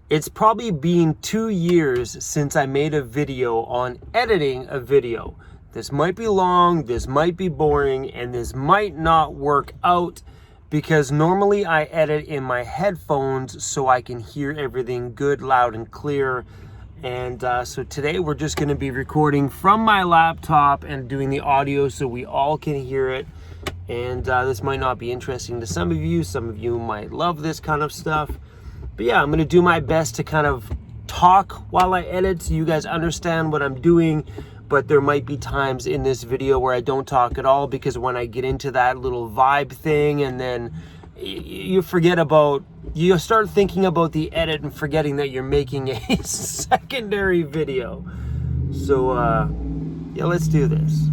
It's probably been 2 years since I made a video on editing a video. This might be long, this might be boring, and this might not work out because normally I edit in my headphones so I can hear everything good, loud, and clear. And so today we're just going to be recording from my laptop and doing the audio so we all can hear it. And this might not be interesting to some of you might love this kind of stuff. But yeah, I'm going to do my best to kind of talk while I edit so you guys understand what I'm doing. But there might be times in this video where I don't talk at all because when I get into that little vibe thing and then you forget about, you start thinking about the edit and forgetting that you're making a secondary video. So yeah, let's do this.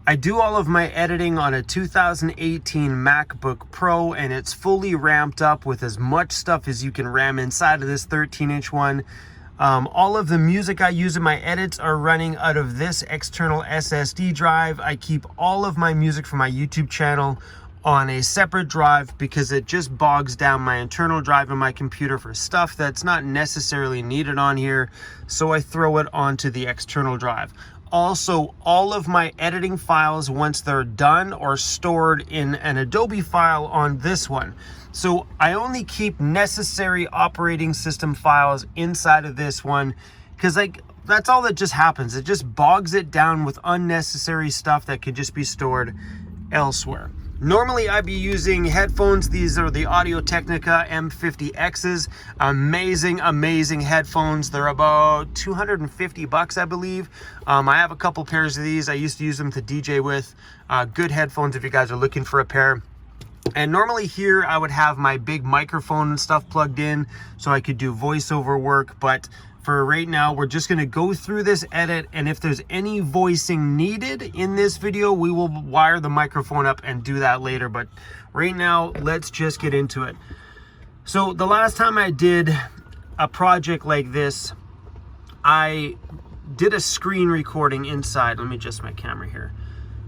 I do all of my editing on a 2018 MacBook Pro, and it's fully ramped up with as much stuff as you can ram inside of this 13-inch one. All of the music I use in my edits are running out of this external SSD drive. I keep all of my music from my YouTube channel on a separate drive because it just bogs down my internal drive in my computer for stuff that's not necessarily needed on here, so I throw it onto the external drive. Also, all of my editing files, once they're done, are stored in an Adobe file on this one. So I only keep necessary operating system files inside of this one because that's all that just happens. It just bogs it down with unnecessary stuff that could just be stored elsewhere. Normally I'd be using headphones. These are the Audio-Technica M50Xs. Amazing headphones. They're about $250, I believe. I have a couple pairs of these. I used to use them to DJ with. Good headphones if you guys are looking for a pair. And normally here I would have my big microphone and stuff plugged in so I could do voiceover work, but for right now, we're just going to go through this edit, and if there's any voicing needed in this video, we will wire the microphone up and do that later. But right now, let's just get into it. So the last time I did a project like this, I did a screen recording inside. Let me adjust my camera here.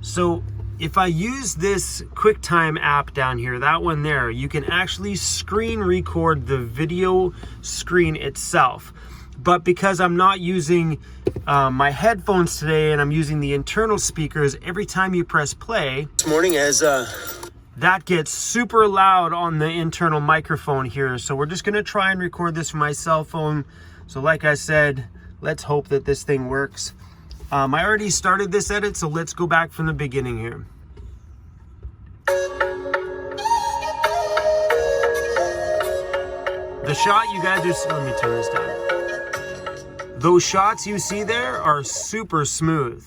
So if I use this QuickTime app down here, that one there, you can actually screen record the video screen itself. But because I'm not using my headphones today and I'm using the internal speakers, every time you press play, this morning that gets super loud on the internal microphone here. So we're just gonna try and record this from my cell phone. So like I said, let's hope that this thing works. I already started this edit, so let's go back from the beginning here. The shot you guys are, let me turn this down. Those shots you see there are super smooth.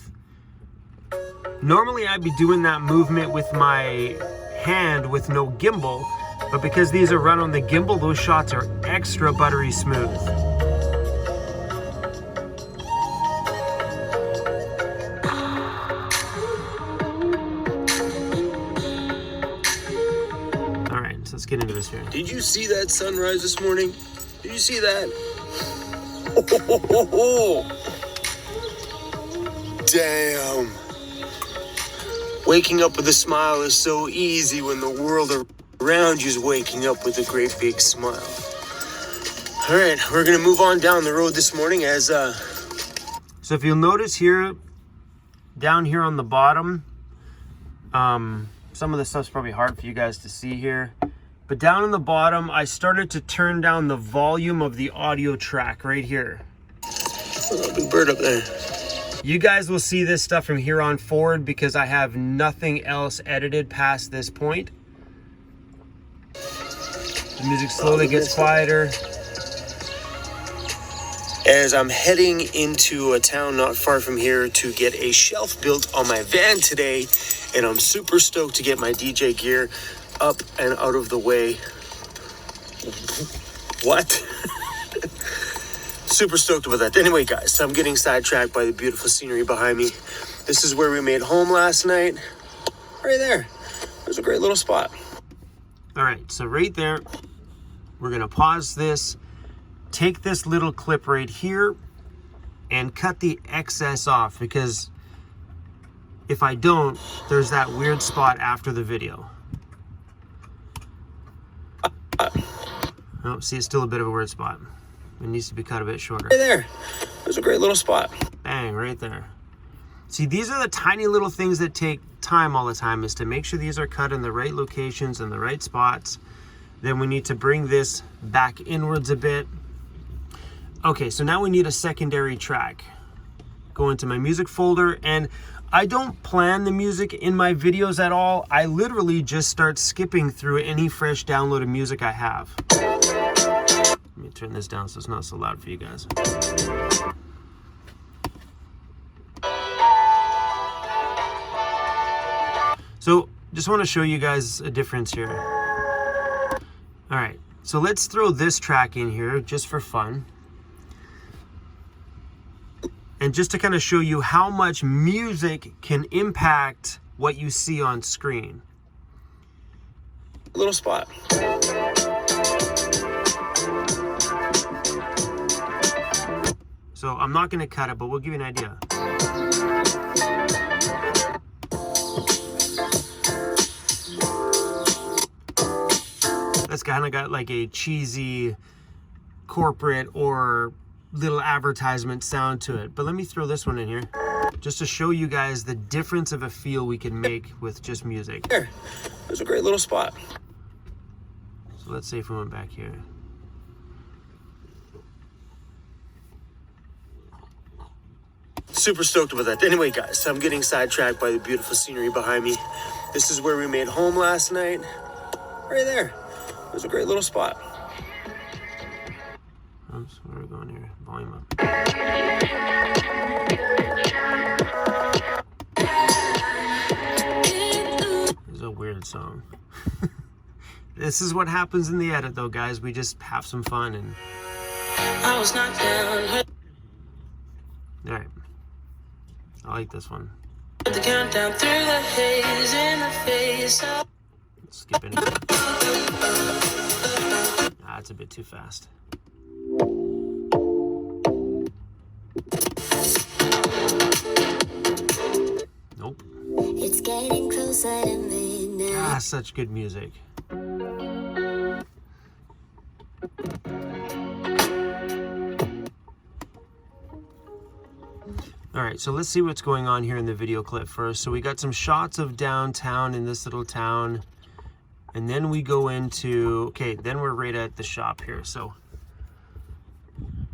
Normally I'd be doing that movement with my hand with no gimbal, but because these are run on the gimbal, those shots are extra buttery smooth. All right, so let's get into this here. Did you see that sunrise this morning? Did you see that? Damn. Waking up with a smile is so easy when the world around you is waking up with a great big smile. All right, we're gonna move on down the road this morning as So if you'll notice here, down here on the bottom, some of the stuff's probably hard for you guys to see here. But down in the bottom, I started to turn down the volume of the audio track right here. oh, big bird up there. You guys will see this stuff from here on forward because I have nothing else edited past this point. The music slowly gets quieter. As I'm heading into a town not far from here to get a shelf built on my van today, and I'm super stoked to get my DJ gear up and out of the way. What? Super stoked about that. Anyway, guys, I'm getting sidetracked by the beautiful scenery behind me. This is where we made home last night. Right there. There's a great little spot. All right, so right there, we're gonna pause this, take this little clip right here, and cut the excess off because if I don't, there's that weird spot after the video. Oh, see, it's still a bit of a weird spot. It needs to be cut a bit shorter. Right there. There's a great little spot. Bang, right there. See, these are the tiny little things that take time all the time, is to make sure these are cut in the right locations and the right spots. Then we need to bring this back inwards a bit. Okay, so now we need a secondary track. Go into my music folder, and I don't plan the music in my videos at all. I literally just start skipping through any fresh downloaded music I have. Let me turn this down so it's not so loud for you guys. So just want to show you guys a difference here. All right, so let's throw this track in here just for fun. And just to kind of show you how much music can impact what you see on screen. Little spot. So I'm not going to cut it, but we'll give you an idea. That's kind of got like a cheesy corporate or little advertisement sound to it. But let me throw this one in here just to show you guys the difference of a feel we can make with just music. There. There's a great little spot. So let's say if we went back here. Super stoked about that. Anyway, guys, I'm getting sidetracked by the beautiful scenery behind me. This is where we made home last night. Right there. There's a great little spot. Oops, where are we going here? Volume up. This is a weird song. This is what happens in the edit though, guys. We just have some fun and... I was knocked down. Alright. I like this one. The countdown through the haze in the face of... Skip it. Ah, it's a bit too fast. Nope. It's getting closer to midnight. Ah, such good music. All right, so let's see what's going on here in the video clip first. So we got some shots of downtown in this little town. And then we go into, okay, then we're right at the shop here. So,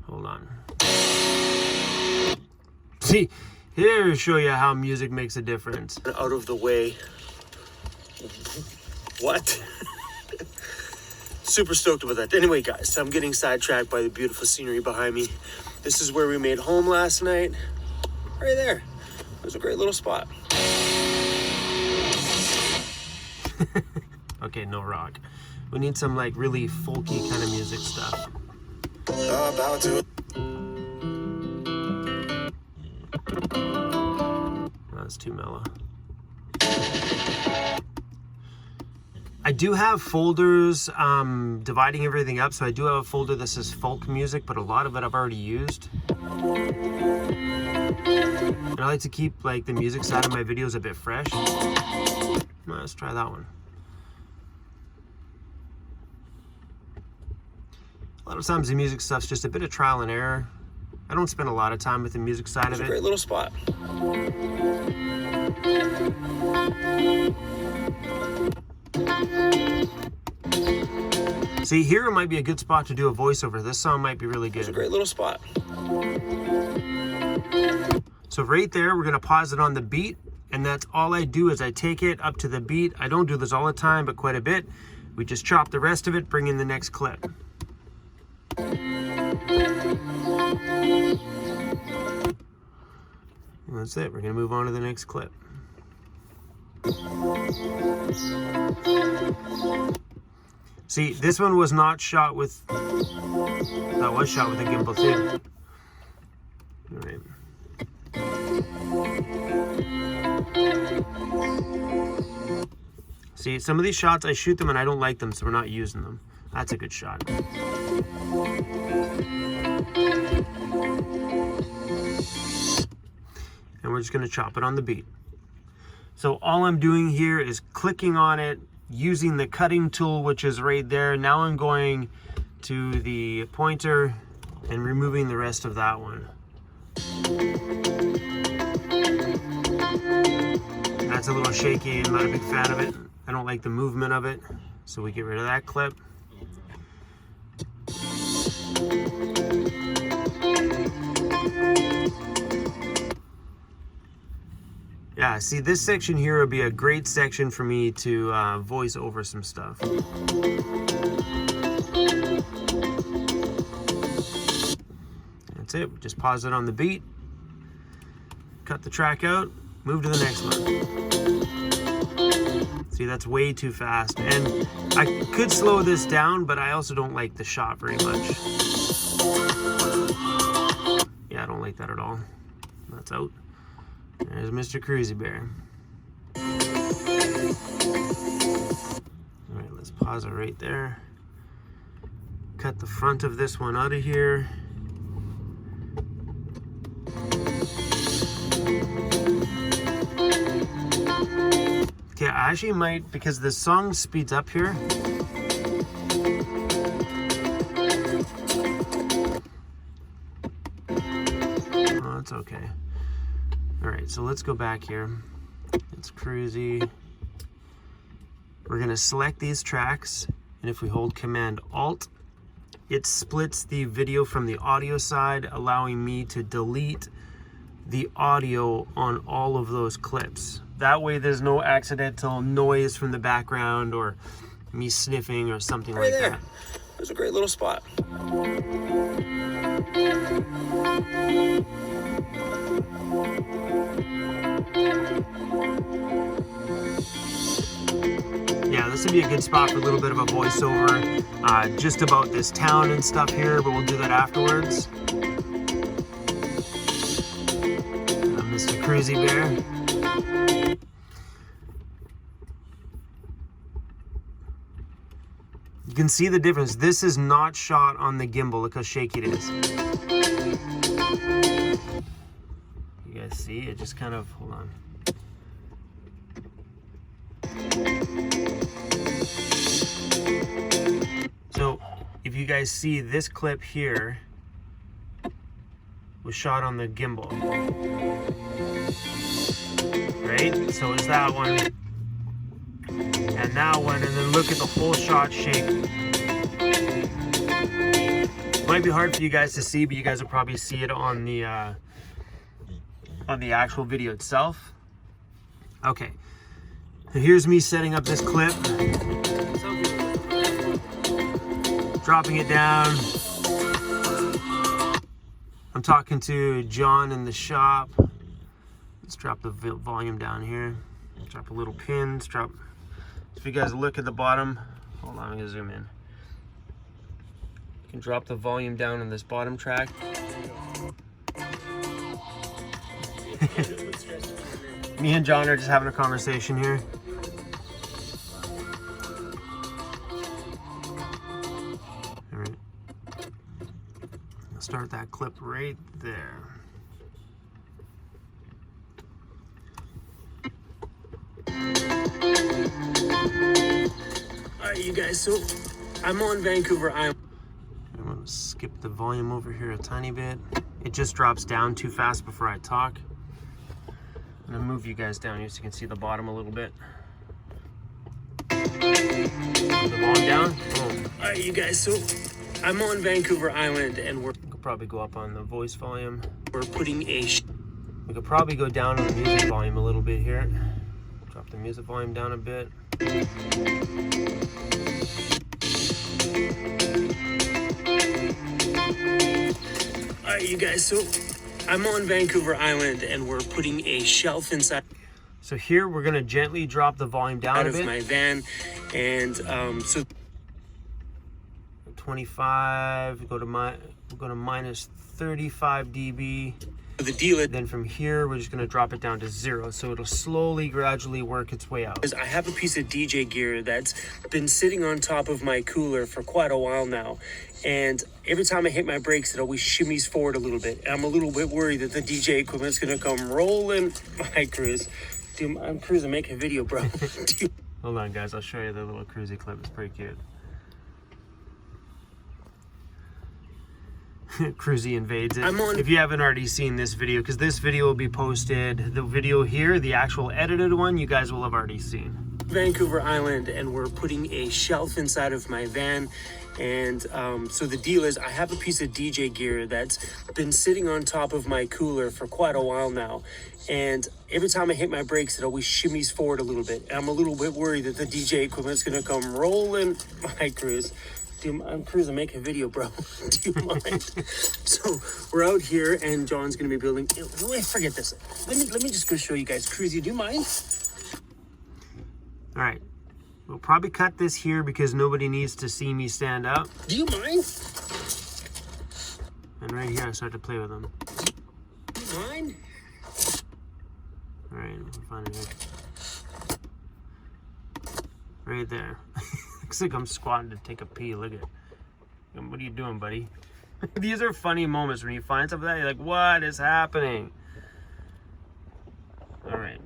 hold on. See, here to show you how music makes a difference. Out of the way. What? Super stoked about that. Anyway, guys, I'm getting sidetracked by the beautiful scenery behind me. This is where we made home last night. Right there. There's a great little spot. Okay, no rock. We need some like really folky kind of music stuff. About to. That's too mellow. I do have folders dividing everything up. So I do have a folder that says folk music, but a lot of it I've already used. And I like to keep like the music side of my videos a bit fresh. Let's try that one. A lot of times the music stuff's just a bit of trial and error. I don't spend a lot of time with the music side of it. There's a great little spot. See, here it might be a good spot to do a voiceover. This song might be really good. There's a great little spot. So right there, we're gonna pause it on the beat, and that's all I do is I take it up to the beat. I don't do this all the time, but quite a bit. We just chop the rest of it, bring in the next clip. And that's it. We're gonna move on to the next clip. See, this one was not shot with, that was shot with a gimbal too. All right. See, some of these shots, I shoot them and I don't like them, so we're not using them. That's a good shot. And we're just gonna chop it on the beat. So all I'm doing here is clicking on it, using the cutting tool, which is right there. Now I'm going to the pointer, and removing the rest of that one. That's a little shaky. I'm not a big fan of it. I don't like the movement of it, so we get rid of that clip. Yeah, see, this section here would be a great section for me to voice over some stuff. That's it. Just pause it on the beat, cut the track out, move to the next one. See, that's way too fast. And I could slow this down, but I also don't like the shot very much. Yeah, I don't like that at all. That's out. There's Mr. CRUZ Bear. All right, let's pause it right there. Cut the front of this one out of here. Okay, I actually might, because the song speeds up here. Oh, it's okay. All right, so let's go back here. It's CRUZ. We're gonna select these tracks, and if we hold Command Alt, it splits the video from the audio side, allowing me to delete the audio on all of those clips. That way there's no accidental noise from the background or me sniffing or something like that. There's a great little spot. Yeah, this would be a good spot for a little bit of a voiceover just about this town and stuff here, but we'll do that afterwards. Mr. CRUZ Bear. You can see the difference. This is not shot on the gimbal. Look how shaky it is. You guys see? It just kind of, hold on. So if you guys see, this clip here was shot on the gimbal, right? So is that one and that one, and then look at the whole shot shape. Might be hard for you guys to see, but you guys will probably see it on the actual video itself. Okay, so here's me setting up this clip, dropping it down. I'm talking to John in the shop. Let's drop the volume down here. Drop a little pin. Drop. If you guys look at the bottom, hold on, I'm gonna zoom in. You can drop the volume down on this bottom track. Me and John are just having a conversation here. All right. I'll start that clip right there. Alright, you guys, so I'm on Vancouver Island. I'm going to skip the volume over here a tiny bit. It just drops down too fast before I talk. I'm going to move you guys down here so you can see the bottom a little bit. The volume down. Boom. Alright, you guys, so I'm on Vancouver Island and we could probably go up on the voice volume. We're putting a... We could probably go down on the music volume a little bit here. Drop the music volume down a bit. Alright, you guys, so I'm on Vancouver Island and we're putting a shelf inside. So here we're gonna gently drop the volume down out a bit. Of my van, and so 25. Go to minus 35 dB. The deal is, then from here we're just going to drop it down to 0, so it'll slowly gradually work its way out. I have a piece of DJ gear that's been sitting on top of my cooler for quite a while now, and every time I hit my brakes it always shimmies forward a little bit, and I'm a little bit worried that the DJ equipment's going to come rolling. Hi CRUZ. Dude, I'm cruising, make a video, bro. Hold on guys, I'll show you the little CRUZ clip. It's pretty cute. CRUZ invades it. I'm on- If you haven't already seen this video, because this video will be posted, the video here, the actual edited one, you guys will have already seen. Vancouver Island, and we're putting a shelf inside of my van. And so the deal is I have a piece of DJ gear that's been sitting on top of my cooler for quite a while now. And every time I hit my brakes, it always shimmies forward a little bit. And I'm a little bit worried that the DJ equipment's gonna come rolling. Hi, CRUZ. I'm CRUZ, I'm making a video, bro. Do you mind? So we're out here, and John's gonna be building. Wait, forget this. Let me just go show you guys. CRUZ, do you mind? All right, we'll probably cut this here because nobody needs to see me stand up. Do you mind? And right here, I start to play with them. Do you mind? All right, we'll find it here. Right there. Looks like I'm squatting to take a pee. Look at it. What are you doing, buddy? These are funny moments when you find something like that. You're like, what is happening? All right.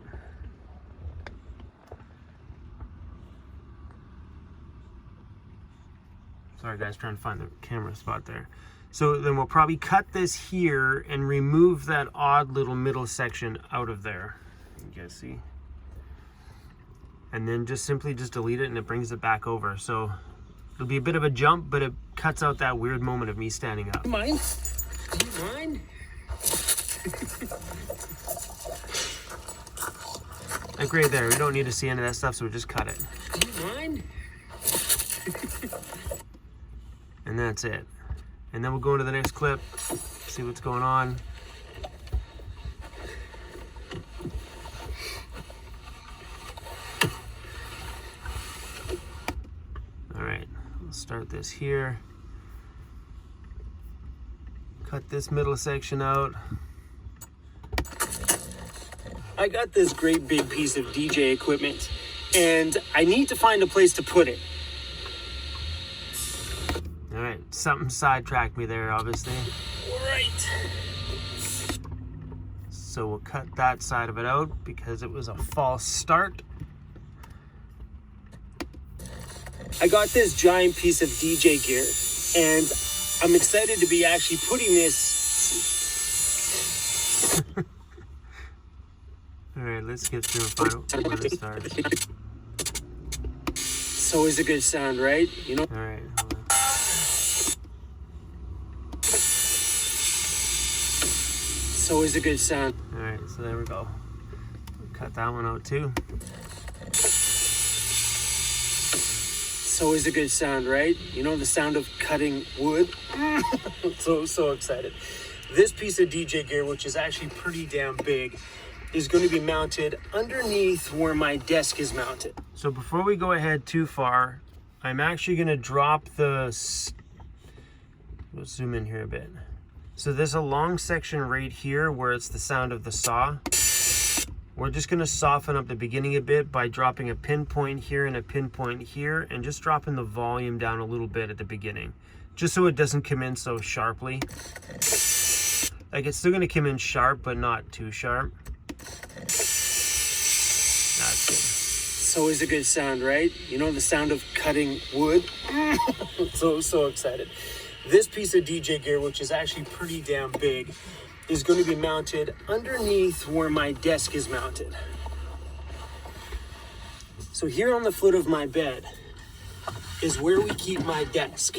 Sorry guys, trying to find the camera spot there. So then we'll probably cut this here and remove that odd little middle section out of there. You guys see? And then just simply just delete it and it brings it back over. So it'll be a bit of a jump, but it cuts out that weird moment of me standing up. Do you mind? Do you mind? Like right there, we don't need to see any of that stuff, so we just cut it. Do you mind? And that's it. And then we'll go into the next clip, see what's going on. All right, we'll start this here. Cut this middle section out. I got this great big piece of DJ equipment, and I need to find a place to put it. All right, something sidetracked me there, obviously. Right. So we'll cut that side of it out because it was a false start. I got this giant piece of DJ gear, and I'm excited to be actually putting this. All right, let's get through and find where this starts. It's always a good sound, right? You know. All right. Hold on. It's always a good sound. All right, so there we go. Cut that one out too. It's always a good sound, right? You know the sound of cutting wood? so excited. This piece of DJ gear, which is actually pretty damn big, is going to be mounted underneath where my desk is mounted. So before we go ahead too far, I'm actually going to drop the... Let's zoom in here a bit. So there's a long section right here where it's the sound of the saw. We're just going to soften up the beginning a bit by dropping a pinpoint here and a pinpoint here, and just dropping the volume down a little bit at the beginning, just so it doesn't come in so sharply. Like, it's still going to come in sharp, but not too sharp. That's good. It's always a good sound, right? You know the sound of cutting wood? so excited. This piece of DJ gear, which is actually pretty damn big, is going to be mounted underneath where my desk is mounted. So here on the foot of my bed is where we keep my desk.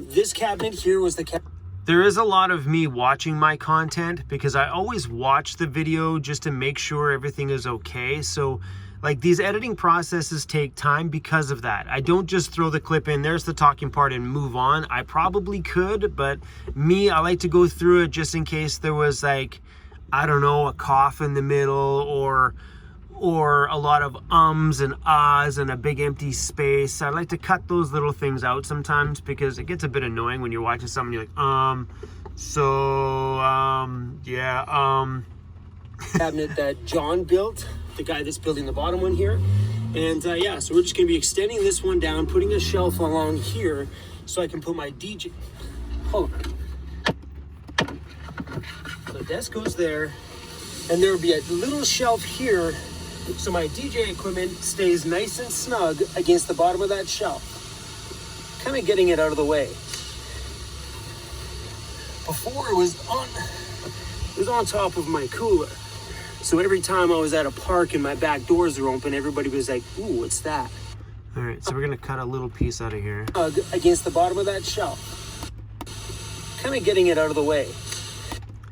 This cabinet here was the cabinet. There is a lot of me watching my content because I always watch the video just to make sure everything is okay. So like, these editing processes take time because of that. I don't just throw the clip in, there's the talking part, and move on. I probably could, but me, I like to go through it just in case there was, like, I don't know, a cough in the middle, or a lot of ums and ahs and a big empty space. I like to cut those little things out sometimes because it gets a bit annoying when you're watching something, you're like, cabinet that John built, the guy that's building the bottom one here. And yeah, so we're just gonna be extending this one down, putting a shelf along here so I can put my DJ. Hold on. So the desk goes there, and there will be a little shelf here so my DJ equipment stays nice and snug against the bottom of that shelf. Kind of getting it out of the way. Before it was on top of my cooler. So every time I was at a park and my back doors were open, everybody was like, ooh, what's that? All right, so we're gonna cut a little piece out of here. Against the bottom of that shelf. Kind of getting it out of the way.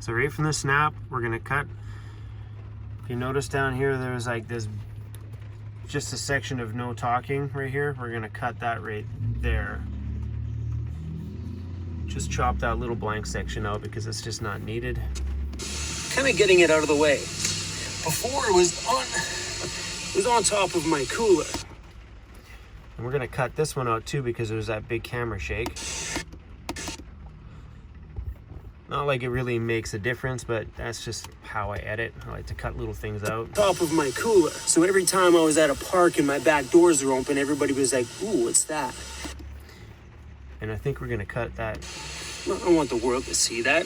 So right from the snap, we're gonna cut. If you notice down here, there's like this, just a section of no talking right here. We're gonna cut that right there. Just chop that little blank section out because it's just not needed. Kind of getting it out of the way. Before it was on top of my cooler. And we're gonna cut this one out too because there's that big camera shake. Not like it really makes a difference, but that's just how I edit. I like to cut little things out. Top of my cooler. So every time I was at a park and my back doors were open, everybody was like, ooh, what's that? And I think we're gonna cut that. I don't want the world to see that.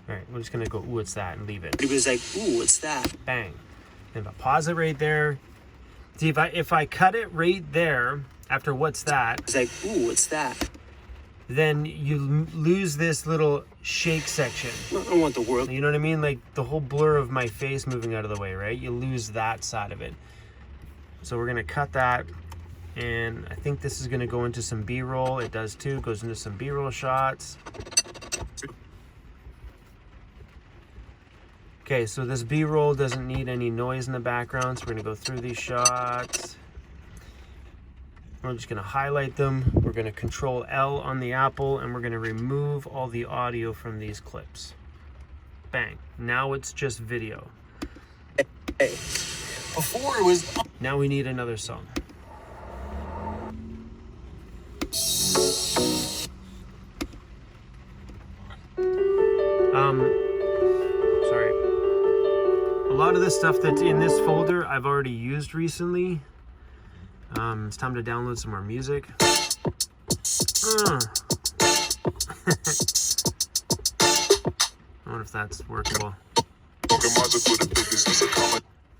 All right, we're just gonna go, ooh, what's that, and leave it. It was like, ooh, what's that? Bang. And if I pause it right there, see if I cut it right there after what's that, It's like, ooh, what's that? then you lose this little shake section. I don't want the world. You know what I mean? Like the whole blur of my face moving out of the way, right? You lose that side of it. So we're gonna cut that, and I think this is gonna go into some B-roll. It does too, goes into some B-roll shots. Okay, so this B-roll doesn't need any noise in the background, so we're gonna go through these shots. We're just gonna highlight them. We're gonna Control L on the Apple, and we're gonna remove all the audio from these clips. Bang. Now it's just video. Hey, before it was Now we need another song. Sorry. A lot of this stuff that's in this folder I've already used recently. It's time to download some more music. I wonder if that's workable.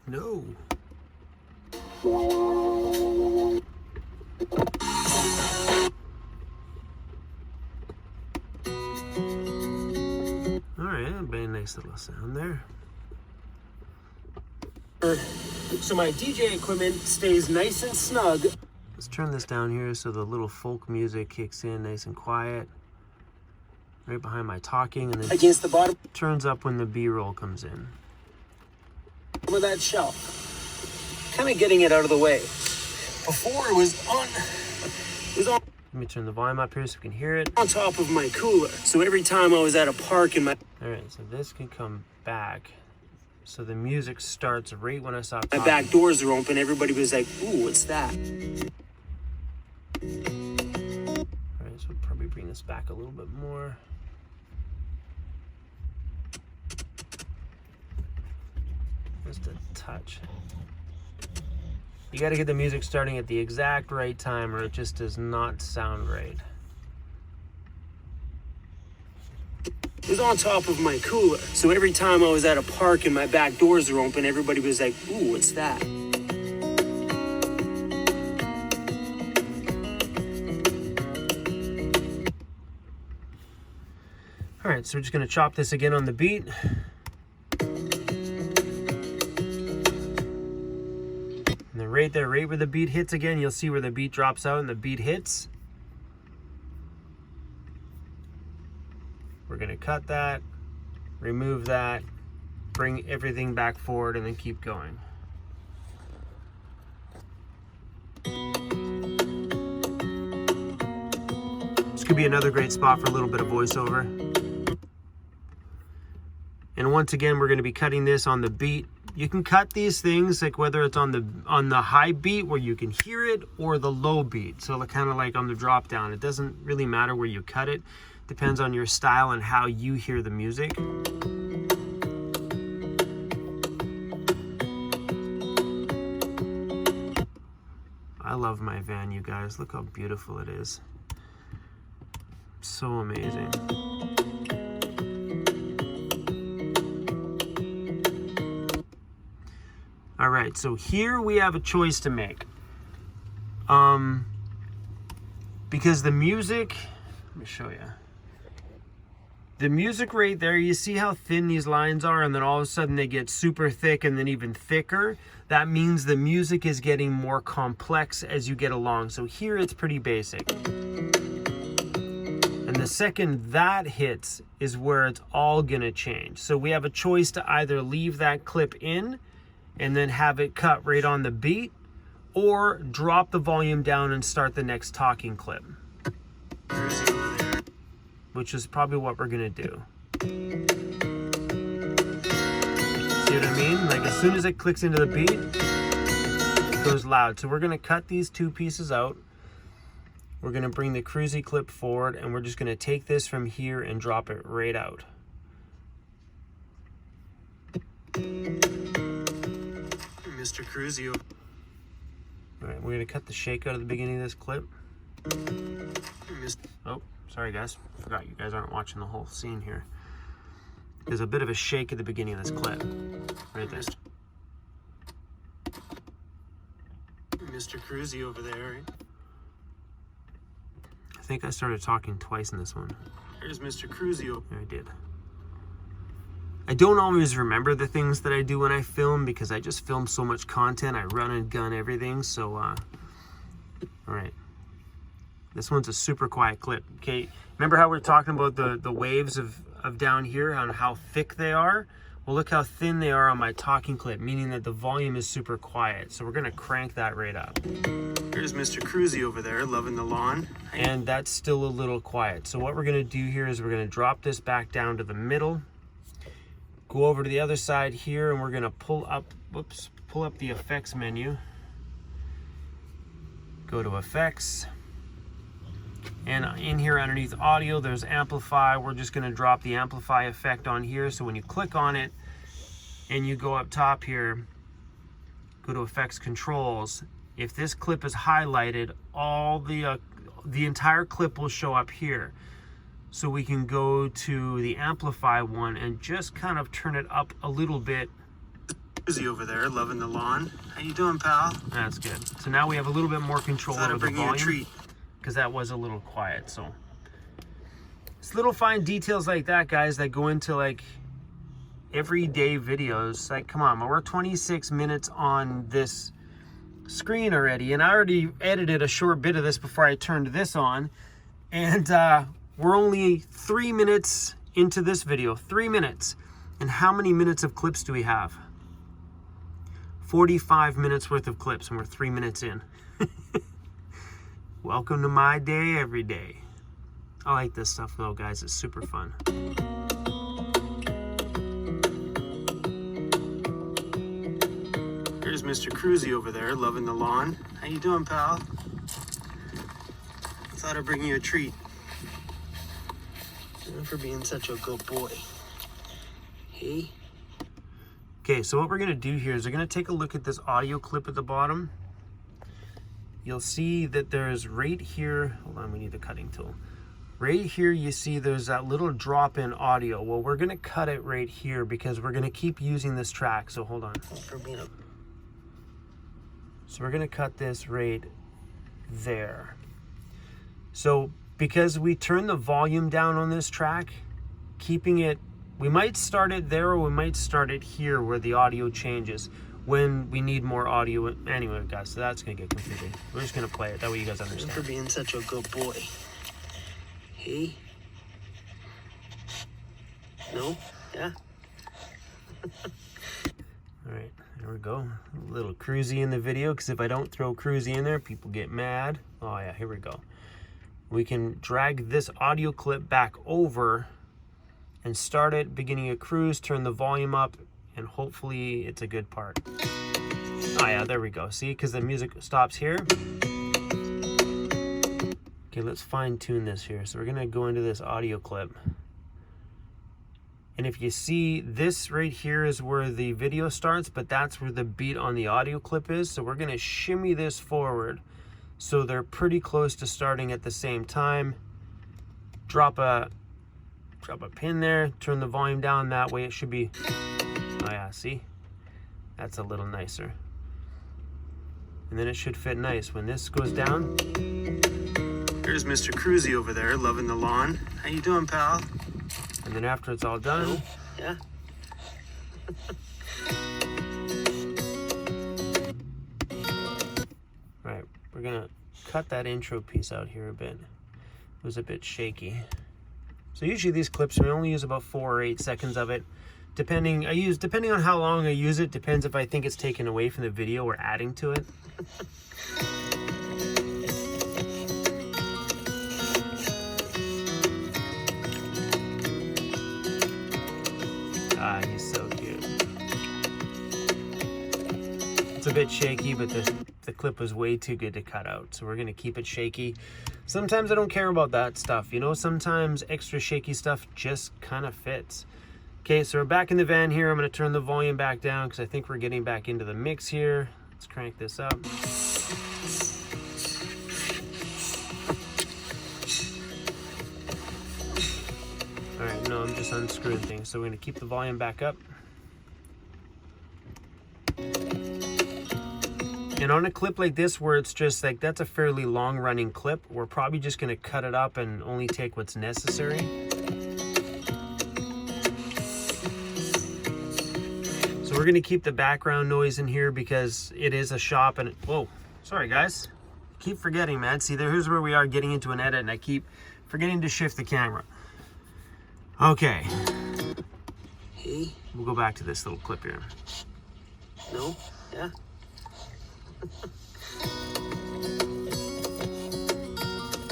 No. Alright, that'd be a nice little sound there. so my DJ equipment stays nice and snug. Let's turn this down here so the little folk music kicks in nice and quiet. Right behind my talking, and then Against the bottom turns up when the B-roll comes in. of that shelf. Kind of getting it out of the way. Before it was on Let me turn the volume up here so we can hear it. on top of my cooler. So every time I was at a park and my Alright, so this can come back. So the music starts right when I stop my talking. back doors were open, everybody was like, ooh, what's that? Alright, so we'll probably bring this back a little bit more. Just a touch. You gotta get the music starting at the exact right time or it just does not sound right. It was on top of my cooler. So every time I was at a park and my back doors were open, everybody was like, ooh, what's that? All right, so we're just gonna chop this again on the beat. And then right there, right where the beat hits again, you'll see where the beat drops out and the beat hits. We're gonna cut that, remove that, bring everything back forward, and then keep going. This could be another great spot for a little bit of voiceover. And once again, we're gonna be cutting this on the beat. You can cut these things like whether it's on the high beat where you can hear it or the low beat. So kind of like on the drop down. It doesn't really matter where you cut it. Depends on your style and how you hear the music. I love my van, you guys. Look how beautiful it is. So amazing. All right, so here we have a choice to make. Because the music, let me show you. The music right there, you see how thin these lines are, and then all of a sudden they get super thick and then even thicker? That means the music is getting more complex as you get along. So here it's pretty basic. And the second that hits is where it's all gonna change. So we have a choice to either leave that clip in and then have it cut right on the beat, or drop the volume down and start the next talking clip. Which is probably what we're gonna do. See what I mean? Like as soon as it clicks into the beat, it goes loud. So we're gonna cut these two pieces out. We're gonna bring the CRUZ clip forward, and we're just gonna take this from here and drop it right out. Mr. CRUZ. All right, we're gonna cut the shake out of the beginning of this clip. Oh, sorry guys, forgot you guys aren't watching the whole scene here. There's a bit of a shake at the beginning of this clip, right there. Mr. CRUZ over there, right? I think I started talking twice in this one. There's Mr. CRUZ. Yeah, I did. I don't always remember the things that I do when I film because I just film so much content. I run and gun everything, so all right. This one's a super quiet clip. Okay, remember how we were talking about the waves of down here, on how thick they are? Well, look how thin they are on my talking clip, meaning that the volume is super quiet. So we're gonna crank that right up. There's Mr. CRUZ over there, loving the lawn. And that's still a little quiet. So what we're gonna do here is we're gonna drop this back down to the middle, go over to the other side here, and we're gonna pull up the effects menu. Go to effects. And in here underneath audio, there's amplify. We're just gonna drop the amplify effect on here. So when you click on it and you go up top here, go to effects controls. If this clip is highlighted, all the entire clip will show up here. So we can go to the amplify one and just kind of turn it up a little bit. CRUZ over there, loving the lawn. How you doing, pal? That's good. So now we have a little bit more control over the bring you a volume, treat. because that was a little quiet. So it's little fine details like that, guys, that go into like everyday videos. Like, come on, we're 26 minutes on this screen already, and I already edited a short bit of this before I turned this on, and we're only 3 minutes into this video. 3 minutes. And how many minutes of clips do we have? 45 minutes worth of clips, and we're 3 minutes in. Welcome to my day every day. I like this stuff though, guys. It's super fun. There's Mr. CRUZ over there, loving the lawn. How you doing, pal? Thought I'd bring you a treat. For being such a good boy. Hey? Okay, so what we're gonna do here is we're gonna take a look at this audio clip at the bottom. You'll see that there's right here, hold on, we need the cutting tool. Right here, you see there's that little drop in audio. Well, we're gonna cut it right here because we're gonna keep using this track, so hold on. So we're gonna cut this right there. So because we turn the volume down on this track, keeping it, we might start it there or we might start it here where the audio changes when we need more audio. Anyway, guys, so that's gonna get confusing. We're just gonna play it, that way you guys understand. For being such a good boy. Hey? No? Yeah? All right, there we go. A little CRUZ in the video, because if I don't throw CRUZ in there, people get mad. Oh yeah, here we go. We can drag this audio clip back over and start it beginning of CRUZ, turn the volume up, and hopefully it's a good part. Oh yeah, there we go. See, because the music stops here. Okay, let's fine tune this here. So we're gonna go into this audio clip. And if you see, this right here is where the video starts, but that's where the beat on the audio clip is. So we're gonna shimmy this forward so they're pretty close to starting at the same time. Drop a pin there, turn the volume down, that way it should be, oh yeah, see? That's a little nicer. And then it should fit nice. When this goes down. There's Mr. CRUZ over there, loving the lawn. How you doing, pal? And then after it's all done, yeah. right, we're gonna cut that intro piece out here a bit. It was a bit shaky. So usually these clips, we only use about 4 or 8 seconds of it. Depending on how long I use it, depends if I think it's taken away from the video or adding to it. Ah, he's so cute. It's a bit shaky, but the clip was way too good to cut out, so we're gonna keep it shaky. Sometimes I don't care about that stuff, you know, sometimes extra shaky stuff just kind of fits. Okay, so we're back in the van here. I'm gonna turn the volume back down because I think we're getting back into the mix here. Let's crank this up. All right, no, I'm just unscrewing things. So we're gonna keep the volume back up. And on a clip like this where it's just like, that's a fairly long running clip, we're probably just gonna cut it up and only take what's necessary. So we're gonna keep the background noise in here because it is a shop and, whoa, sorry guys. Keep forgetting, man. See, here's where we are getting into an edit and I keep forgetting to shift the camera. Okay. Hey. We'll go back to this little clip here. No? Yeah.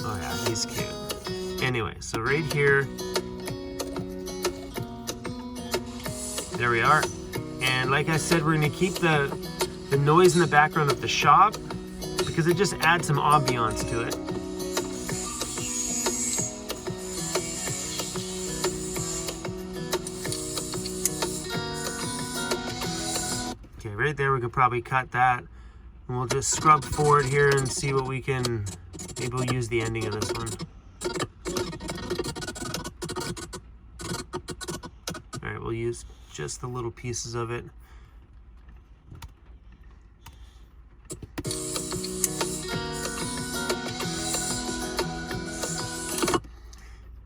Oh yeah, he's cute. Anyway, so right here, there we are. And like I said, we're gonna keep the noise in the background of the shop because it just adds some ambiance to it. Okay, right there we could probably cut that. And we'll just scrub forward here and see what we can, maybe we'll use the ending of this one. All right, we'll use just the little pieces of it.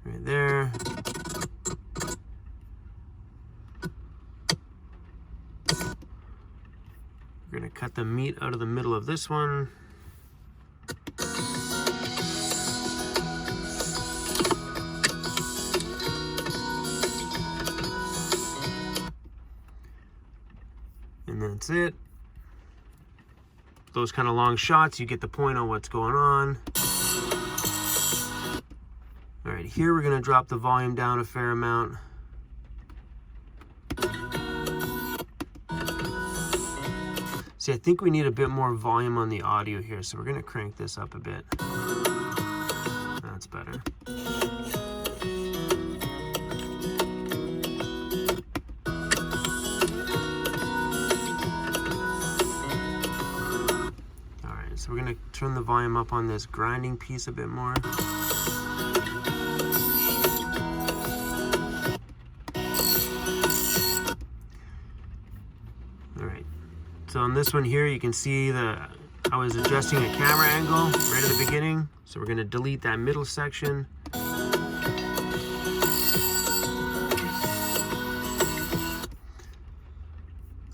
Right there. We're gonna cut the meat out of the middle of this one. And that's it. Those kind of long shots, you get the point on what's going on. All right, here we're gonna drop the volume down a fair amount. See, I think we need a bit more volume on the audio here, so we're gonna crank this up a bit. That's better. All right, so we're gonna turn the volume up on this grinding piece a bit more. So on this one here, you can see I was adjusting a camera angle right at the beginning. So we're gonna delete that middle section.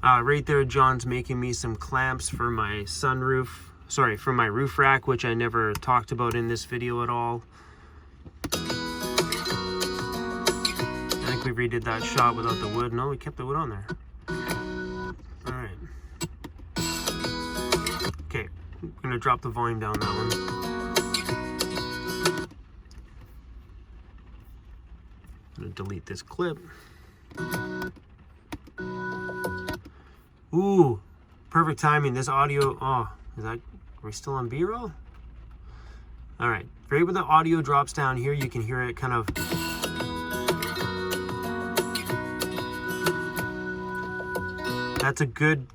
Right there, John's making me some clamps for my sunroof. Sorry, for my roof rack, which I never talked about in this video at all. I think we redid that shot without the wood. No, we kept the wood on there. Okay, I'm gonna drop the volume down that one. I'm gonna delete this clip. Ooh, perfect timing. This audio, are we still on B-roll? All right, right when the audio drops down here, you can hear it kind of. That's a good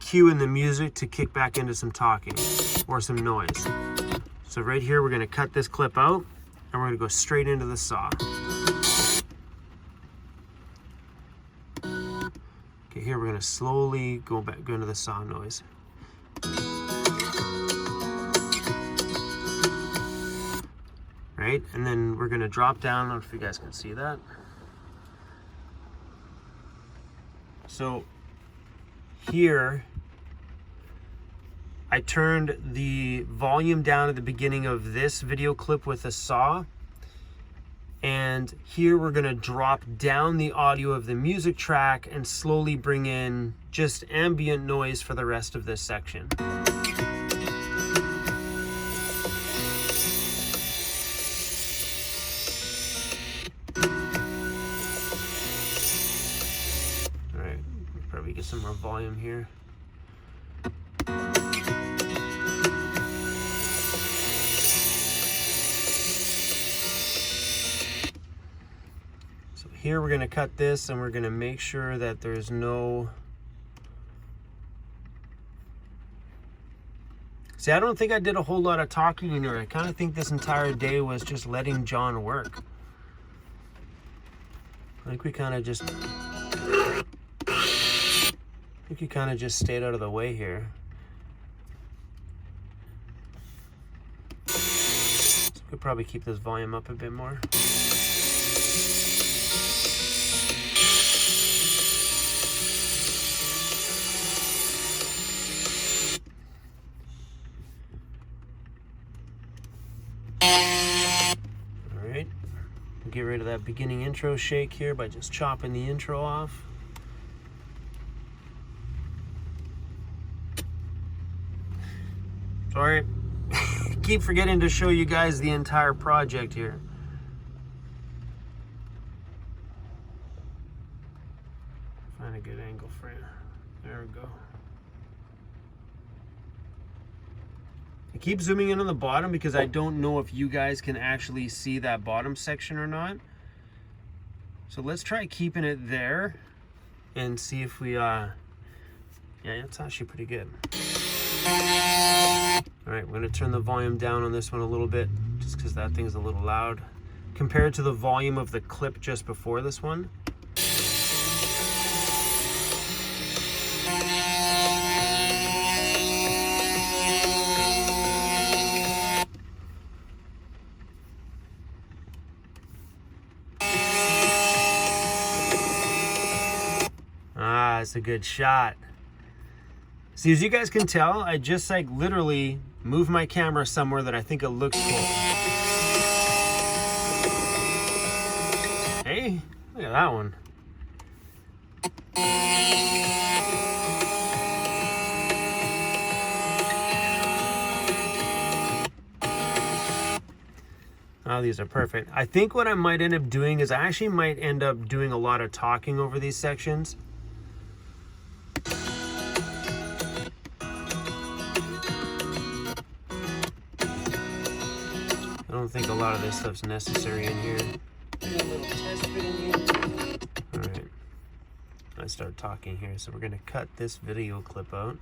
cue in the music to kick back into some talking or some noise. So right here, we're gonna cut this clip out and we're gonna go straight into the saw. Okay, here we're gonna slowly go into the saw noise. Right, and then we're gonna drop down, I don't know if you guys can see that. So here, I turned the volume down at the beginning of this video clip with a saw. And here we're gonna drop down the audio of the music track and slowly bring in just ambient noise for the rest of this section. All right, probably get some more volume here. Here we're going to cut this and we're going to make sure that there's no... See, I don't think I did a whole lot of talking in here. I kind of think this entire day was just letting John work. I think we kind of just... he kind of just stayed out of the way here. So we could probably keep this volume up a bit more. Get rid of that beginning intro shake here by just chopping the intro off. Sorry, keep forgetting to show you guys the entire project here. Find a good angle for you. There we go. I keep zooming in on the bottom because I don't know if you guys can actually see that bottom section or not. So let's try keeping it there and see if we, yeah, it's actually pretty good. All right, we're gonna turn the volume down on this one a little bit just because that thing's a little loud compared to the volume of the clip just before this one. That's a good shot. See, as you guys can tell, I just like literally move my camera somewhere that I think it looks cool. Hey, look at that one. Oh, these are perfect. I think what I might end up doing is I actually might end up doing a lot of talking over these sections. I don't think a lot of this stuff's necessary in here. A little test fit in here. All right, I start talking here, so we're gonna cut this video clip out.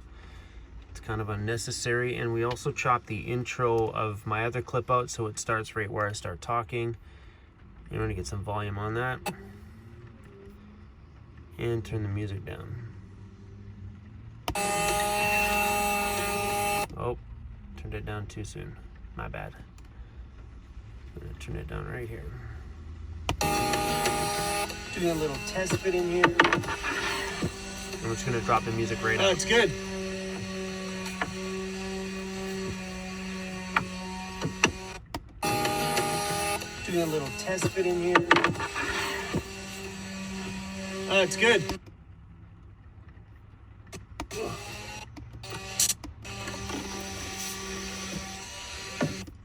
It's kind of unnecessary, and we also chopped the intro of my other clip out so it starts right where I start talking. I'm gonna get some volume on that. And turn the music down. Oh, turned it down too soon. My bad. I'm gonna turn it down right here. Doing a little test fit in here. I'm just gonna drop the music right out. Oh, it's good. Doing a little test fit in here. Oh, it's good.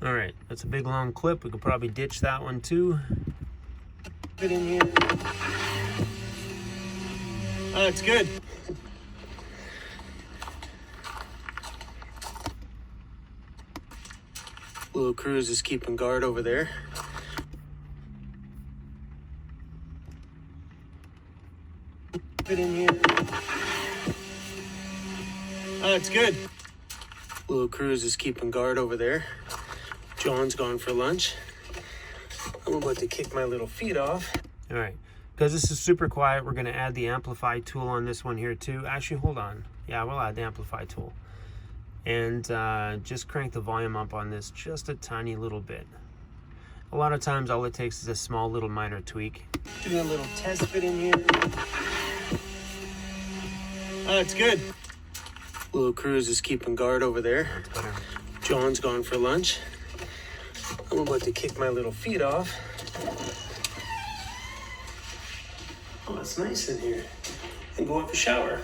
All right, that's a big long clip. We could probably ditch that one too. Fit in here. Oh, it's good. Little CRUZ is keeping guard over there. Fit in here. Oh, it's good. Little CRUZ is keeping guard over there. John's gone for lunch. I'm about to kick my little feet off. All right, because this is super quiet, we're gonna add the amplify tool on this one here too. Actually, hold on. Yeah, we'll add the amplify tool. And just crank the volume up on this just a tiny little bit. A lot of times all it takes is a small little minor tweak. Doing a little test fit in here. It's good. Little CRUZ is keeping guard over there. John's gone for lunch. I'm about to kick my little feet off. Oh, it's nice in here. And go have a shower.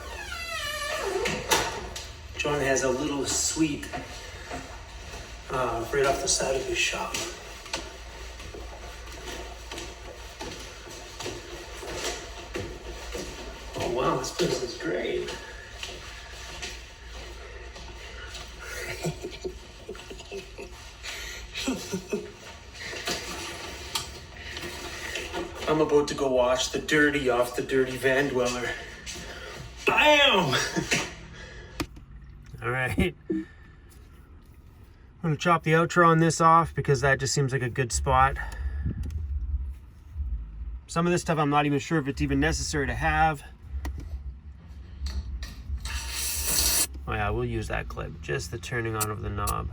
John has a little suite right off the side of his shop. Oh wow, this place is great. I'm about to go wash the dirty off the dirty van dweller. Bam! All right. I'm gonna chop the outro on this off because that just seems like a good spot. Some of this stuff I'm not even sure if it's even necessary to have. Oh yeah, we'll use that clip. Just the turning on of the knob.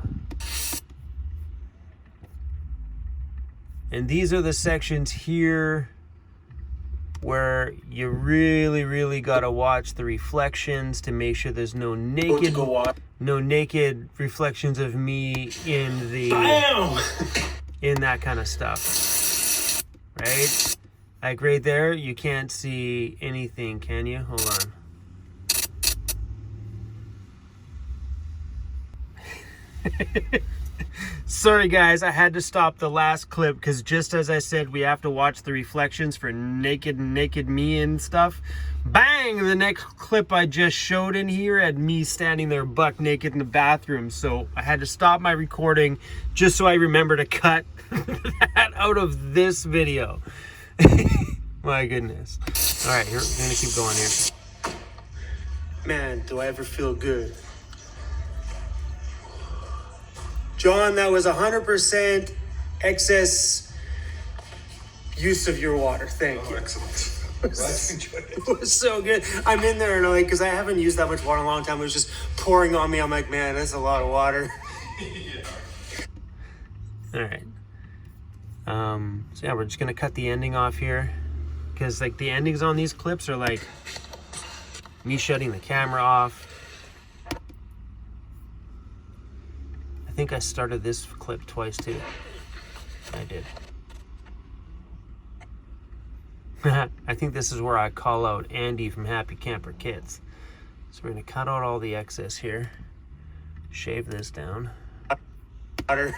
And these are the sections here where you really gotta watch the reflections to make sure there's no naked reflections of me in the in that kind of stuff. Right? Like right there, you can't see anything, can you? Hold on. Sorry guys, I had to stop the last clip because just as I said, we have to watch the reflections for naked me and stuff. Bang! The next clip I just showed in here had me standing there buck naked in the bathroom. So I had to stop my recording just so I remember to cut that out of this video. My goodness. All right, we're gonna keep going here. Man, do I ever feel good. John, that was 100% excess use of your water. Thank you. Excellent. Glad you enjoyed it. It was so good. I'm in there and I'm like, because I haven't used that much water in a long time. It was just pouring on me. I'm like, man, that's a lot of water. Yeah. All right. So yeah, we're just gonna cut the ending off here because like the endings on these clips are like me shutting the camera off. I think I started this clip twice too. I did. I think this is where I call out Andy from Happy Camper Kits. So we're gonna cut out all the excess here. Shave this down. Water.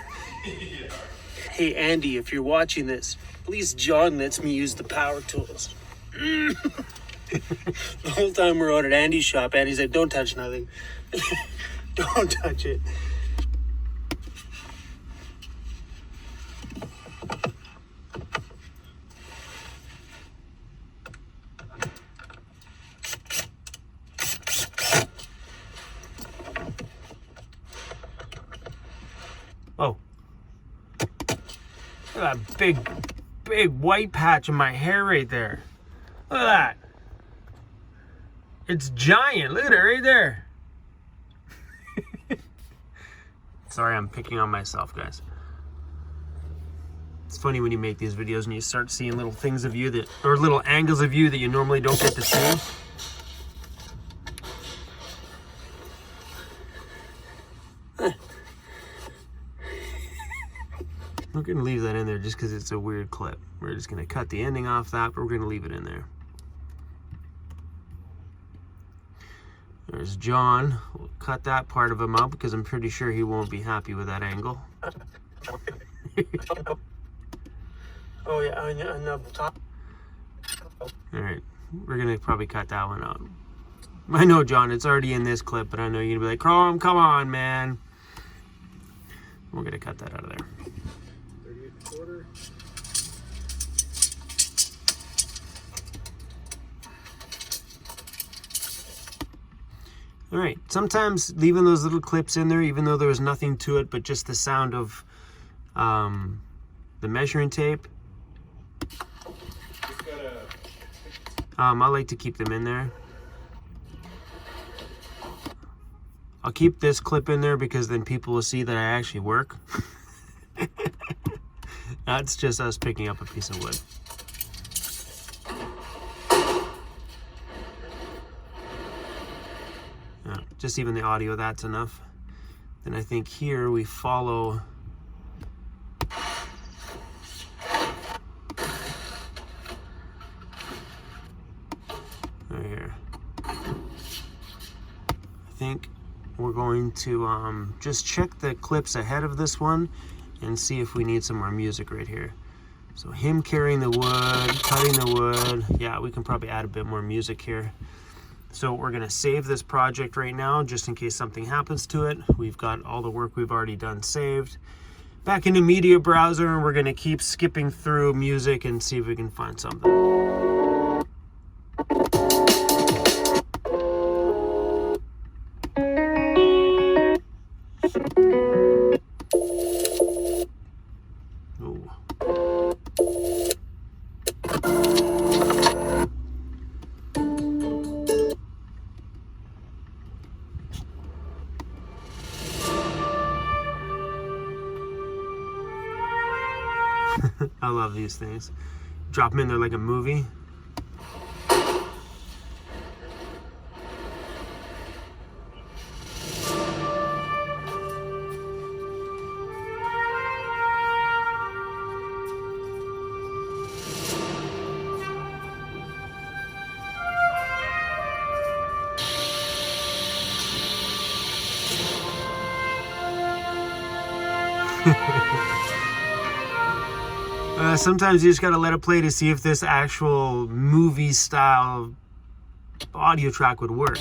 Hey Andy, if you're watching this, at least John lets me use the power tools. The whole time we're out at Andy's shop, Andy's like, don't touch nothing. Don't touch it. Oh. Look at that big white patch in my hair right there. Look at that. It's giant. Look at it right there. Sorry, I'm picking on myself, guys. It's funny when you make these videos and you start seeing little things of you that, or little angles of you that you normally don't get to see. I'm gonna leave that in there just because it's a weird clip. We're just gonna cut the ending off that, but we're gonna leave it in there. There's John. We'll cut that part of him out because I'm pretty sure he won't be happy with that angle. Oh yeah, on the top. All right, we're gonna probably cut that one out. I know, John, it's already in this clip, but I know you're gonna be like, Chrome, come on, man. We're gonna cut that out of there. 38 1/4. All right, sometimes leaving those little clips in there, even though there was nothing to it, but just the sound of the measuring tape. I like to keep them in there. I'll keep this clip in there because then people will see that I actually work. That's just us picking up a piece of wood. just even the audio, that's enough. Then I think here we follow right here. I think we're going to just check the clips ahead of this one and see if we need some more music right here. So him carrying the wood, cutting the wood. Yeah, we can probably add a bit more music here. So we're gonna save this project right now just in case something happens to it. We've got all the work we've already done saved. Back into media browser, and we're gonna keep skipping through music and see if we can find something. I love these things. Drop them in there like a movie. Sometimes you just gotta let it play to see if this actual movie style audio track would work.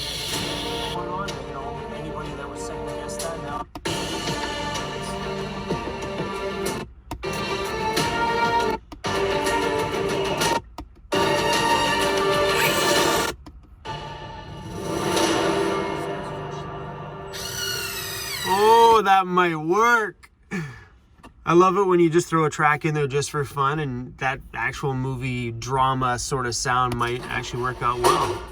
Anybody that was second guess that now. Oh, that might work. I love it when you just throw a track in there just for fun, and that actual movie drama sort of sound might actually work out well.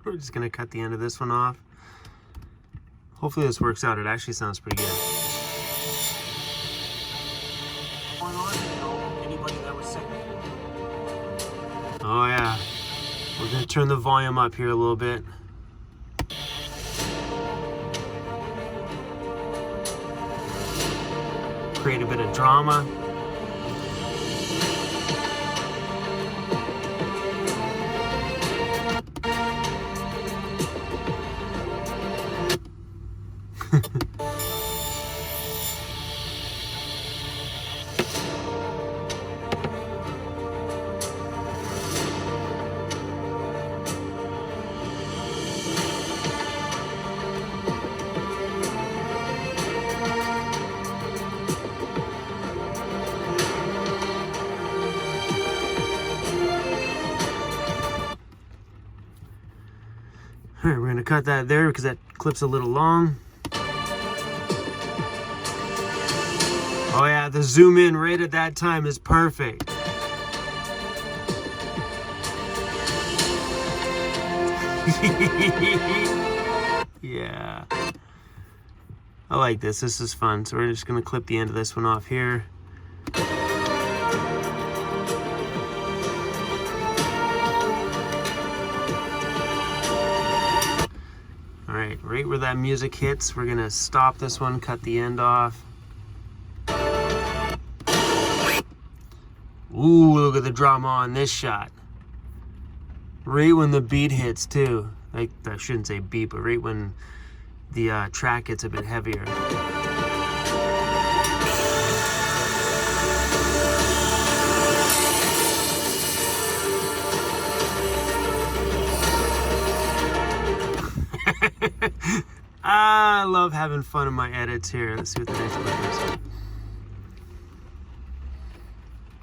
We're just gonna cut the end of this one off. Hopefully this works out. It actually sounds pretty good. Oh yeah. We're gonna turn the volume up here a little bit. Create a bit of drama. All right, we're gonna cut that there because that clip's a little long. Oh yeah, the zoom in right at that time is perfect. Yeah. I like this. This is fun. So we're just gonna clip the end of this one off here. Right where that music hits, we're gonna stop this one, cut the end off. Ooh, look at the drama on this shot. Right when the beat hits too. Like, I shouldn't say beat, but right when the track gets a bit heavier. I love having fun in my edits here. Let's see what the next one is.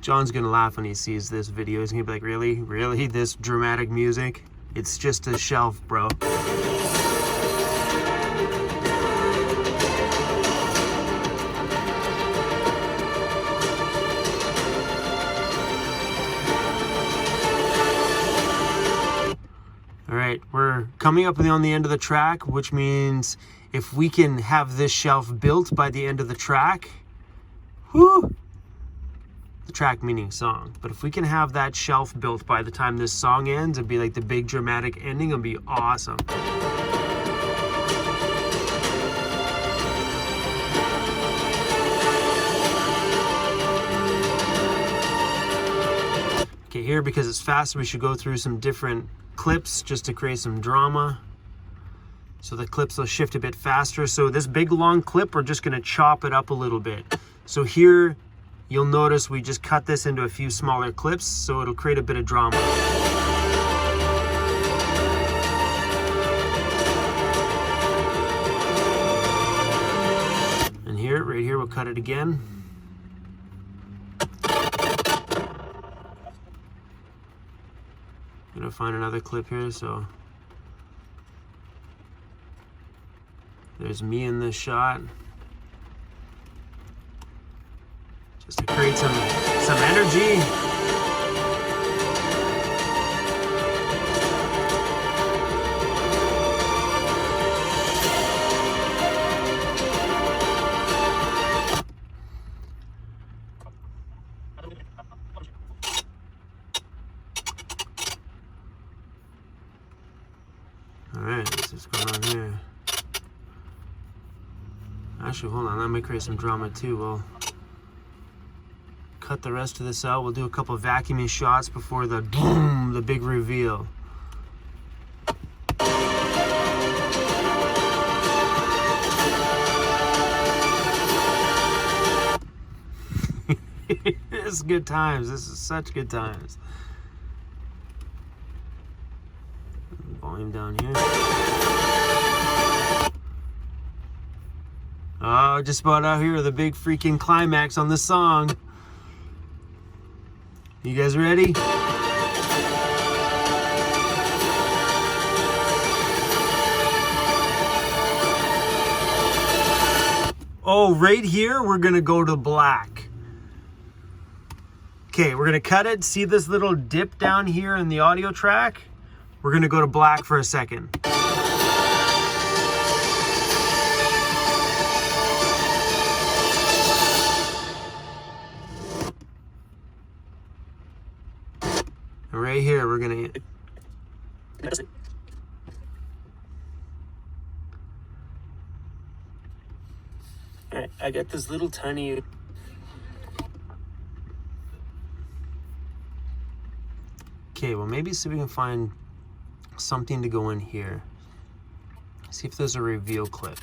John's gonna laugh when he sees this video. He's gonna be like, really? Really? This dramatic music? It's just a shelf, bro. All right, we're coming up on the end of the track, which means if we can have this shelf built by the end of the track, whoo! The track meaning song. But if we can have that shelf built by the time this song ends, it'd be like the big dramatic ending. It'll be awesome. Okay, here, because it's fast, we should go through some different clips just to create some drama. So the clips will shift a bit faster. So this big long clip, we're just gonna chop it up a little bit. So here, you'll notice we just cut this into a few smaller clips, so it'll create a bit of drama. And here, right here, we'll cut it again. I'm gonna find another clip here, so there's me in this shot. Just to create some energy. All right, let's just go on here. Actually, hold on, that might create some drama too. We'll cut the rest of this out. We'll do a couple of vacuuming shots before the boom, the big reveal. This is good times. This is such good times. Volume down here. Oh, just about out here, the big freaking climax on the song. You guys ready? Oh, right here, we're gonna go to black. Okay, we're gonna cut it. See this little dip down here in the audio track? We're gonna go to black for a second. And right here, we're gonna... Alright, I got this little tiny... Okay, well, maybe see if we can find something to go in here. See if there's a reveal clip.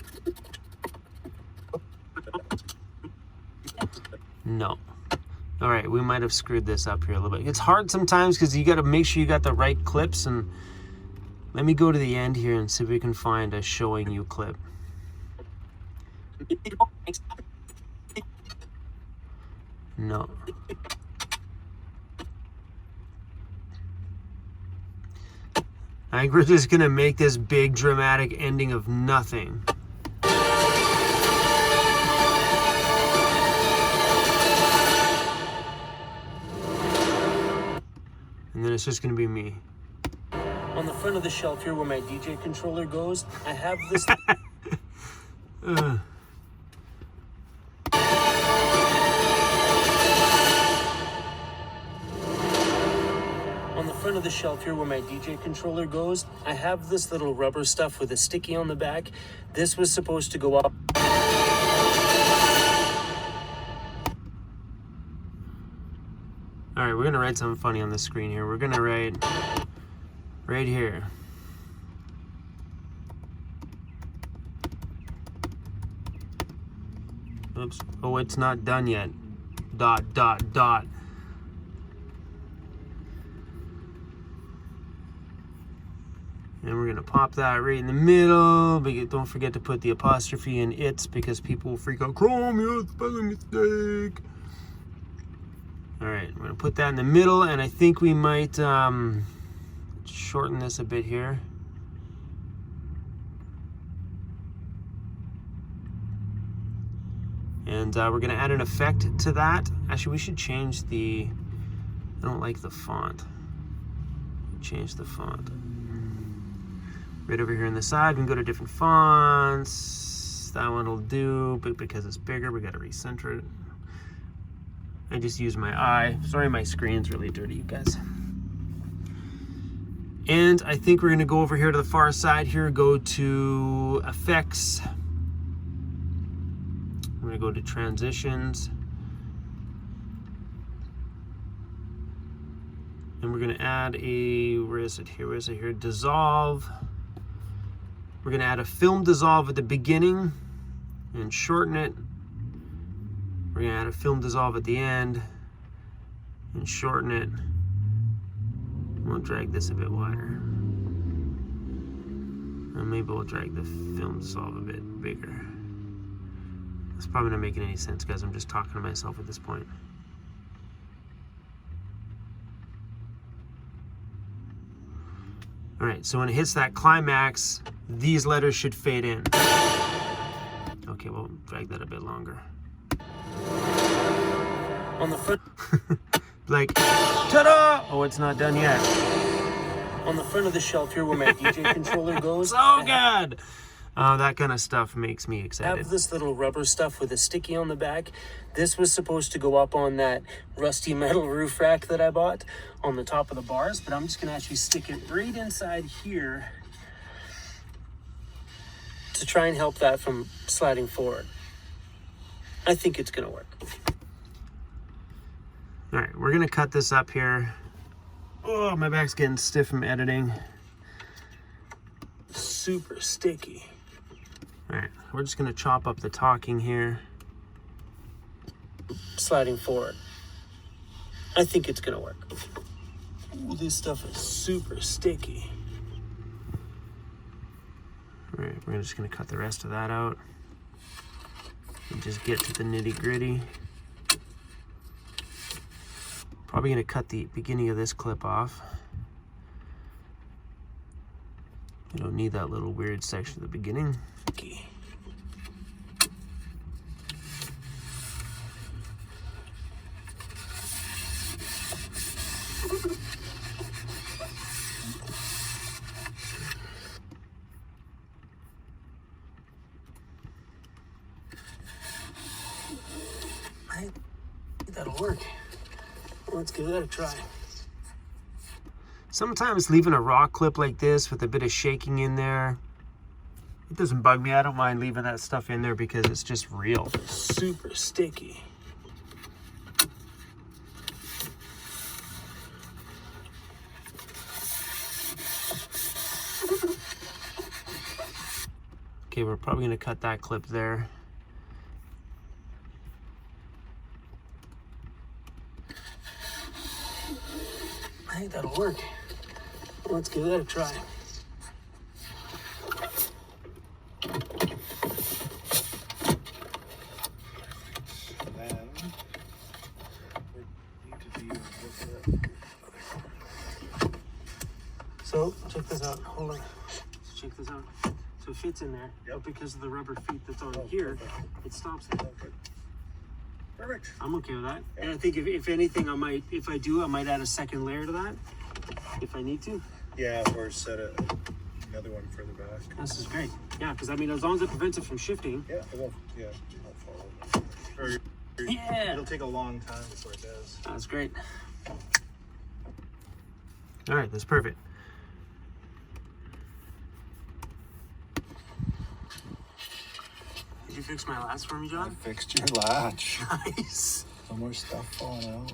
No. All right, we might have screwed this up here a little bit. It's hard sometimes because you got to make sure you got the right clips. And let me go to the end here and see if we can find a showing you clip. No. I think we're just gonna make this big dramatic ending of nothing. And then it's just gonna be me. On the front of the shelf here where my DJ controller goes, I have this... On the front of the shelf here where my DJ controller goes, I have this little rubber stuff with a sticky on the back. This was supposed to go up. All right, we're gonna write something funny on the screen here. We're gonna write right here. Oops. Oh, it's not done yet. Dot, dot, dot. And we're gonna pop that right in the middle. But don't forget to put the apostrophe in it's because people will freak out. Chrome, you have spelling mistake. All right, we're gonna put that in the middle, and I think we might shorten this a bit here. And we're gonna add an effect to that. Actually, we should change the, I don't like the font. Change the font. Right over here on the side, we can go to different fonts. That one will do, but because it's bigger, we gotta recenter it. I just use my eye. Sorry, my screen's really dirty, you guys. And I think we're gonna go over here to the far side here, go to effects. I'm gonna go to transitions. And we're gonna add a, where is it here, dissolve. We're gonna add a film dissolve at the beginning and shorten it. We're gonna add a film dissolve at the end and shorten it. We'll drag this a bit wider. And maybe we'll drag the film dissolve a bit bigger. It's probably not making any sense, guys. I'm just talking to myself at this point. All right, so when it hits that climax, these letters should fade in. Okay, we'll drag that a bit longer. On the front, Like, ta-da! Oh, it's not done yet. on the front of the shelf here where my DJ controller goes, So good! That kind of stuff makes me I excited. have this little rubber stuff with a sticky on the back. This was supposed to go up on that rusty metal roof rack that I bought on the top of the bars, but I'm just gonna actually stick it right inside here to try and help that from sliding forward. I think it's gonna work. All right, we're gonna cut this up here. Oh, my back's getting stiff from editing. Super sticky. All right, we're just gonna chop up the talking here. Sliding forward. I think it's gonna work. Ooh, this stuff is super sticky. All right, we're just gonna cut the rest of that out and just get to the nitty gritty. Probably gonna cut the beginning of this clip off. You don't need that little weird section at the beginning. Sticky. I think that'll work. Let's give that a try. Sometimes leaving a raw clip like this with a bit of shaking in there, it doesn't bug me. I don't mind leaving that stuff in there because it's just real. Super sticky. Okay, we're probably gonna cut that clip there. I think that'll work. Let's give that a try. Then we need to do So, check this out. Hold on. Check this out. So it fits in there, Yep. but because of the rubber feet that's on here, it stops it. perfect. I'm okay with that. And I think if anything, I might add a second layer to that, if I need to. Yeah, or set another one further back. This is great. Yeah, because I mean, as long as it prevents it from shifting. Yeah, it won't. Yeah, it won't fall. Or Yeah. it'll take a long time before it does. That's great. All right, that's perfect. Did you fix my last for me, John? Fixed your latch. Nice. No more stuff falling out.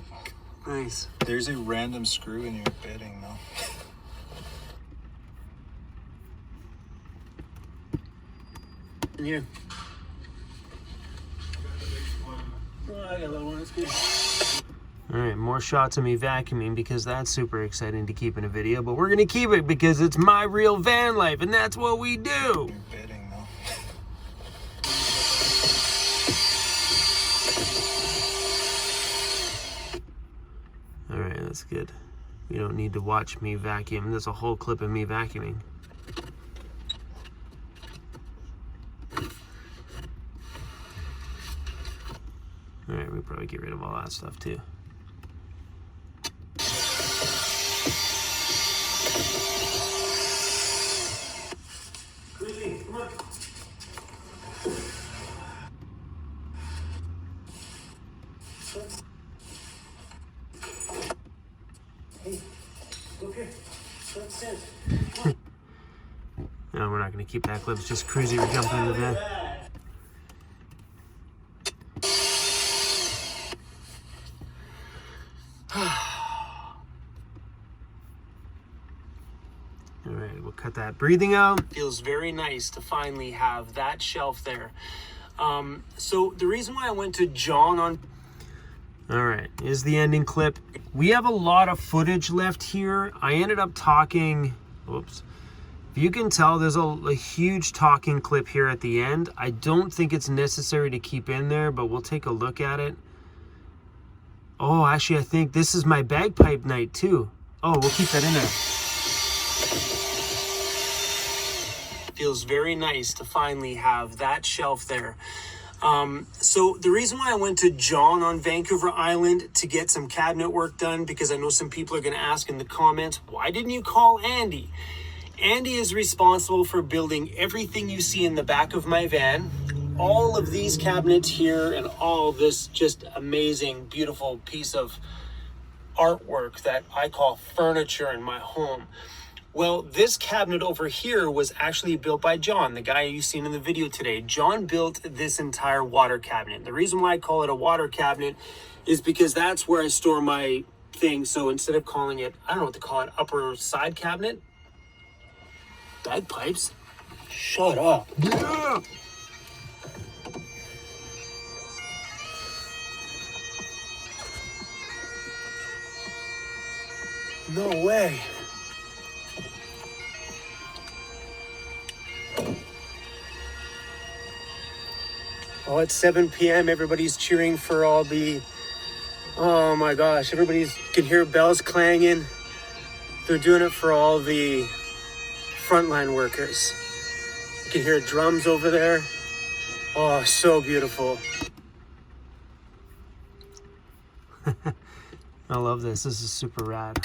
Nice. There's a random screw in your bedding, though. In here. Oh, I got a little one. That's good. All right, more shots of me vacuuming because that's super exciting to keep in a video, but we're gonna keep it because it's my real van life and that's what we do. Your bedding, though. That's good. You don't need to watch me vacuum. There's a whole clip of me vacuuming. All right, we'll probably get rid of all that stuff too. Come on. Hey, look here. Let's sit. No, we're not going to keep that clip. It's just CRUZ jumping in the van. All right, we'll cut that breathing out. Feels very nice to finally have that shelf there. So the reason why I went to John on... All right, is the ending clip. We have a lot of footage left here. I ended up talking... Whoops. If you can tell, there's a huge talking clip here at the end. I don't think it's necessary to keep in there, but we'll take a look at it. Oh, actually, I think this is my bagpipe night too. Oh, we'll keep that in there. Feels very nice to finally have that shelf there. So the reason why I went to John on Vancouver Island to get some cabinet work done, because I know some people are going to ask in the comments, why didn't you call Andy? Andy is responsible for building everything you see in the back of my van. All of these cabinets here and all this just amazing, beautiful piece of artwork that I call furniture in my home. Well, this cabinet over here was actually built by John, the guy you've seen in the video today. John built this entire water cabinet. The reason why I call it a water cabinet is because that's where I store my things. So instead of calling it, I don't know what to call it, upper side cabinet? Bagpipes? Shut up. Yeah. No way. Oh, it's 7 p.m. Everybody's cheering for all the... Oh my gosh, everybody's can hear bells clanging. They're doing it for all the frontline workers. You can hear drums over there. Oh, so beautiful. I love this. This is super rad.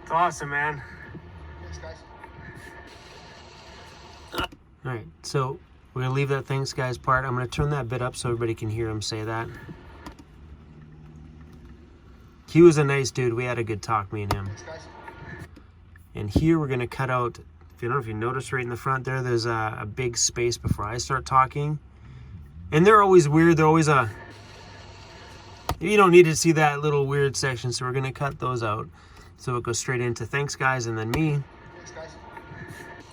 It's awesome, man. Thanks, guys. All right, so we're gonna leave that thanks guys part. I'm gonna turn that bit up so everybody can hear him say that. He was a nice dude. We had a good talk, me and him. Thanks, guys. And here we're gonna cut out, if you don't know if you notice right in the front there's a big space before I start talking. And they're always weird. They're always you don't need to see that little weird section, so we're gonna cut those out. So it goes straight into thanks guys and then me. Thanks, guys.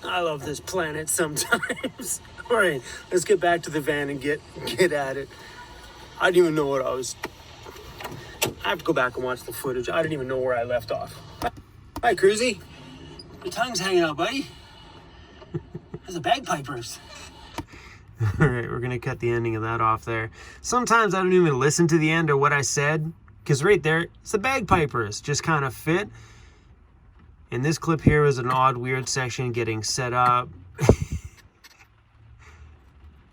I love this planet sometimes. All right, let's get back to the van and get at it. I didn't even know what I was... I have to go back and watch the footage. I didn't even know where I left off. Hi, CRUZ. Your tongue's hanging out, buddy. There's the bagpipers. All right, we're gonna cut the ending of that off there. Sometimes I don't even listen to the end or what I said, because right there, it's the bagpipers, just kind of fit. And this clip here is an odd, weird section getting set up.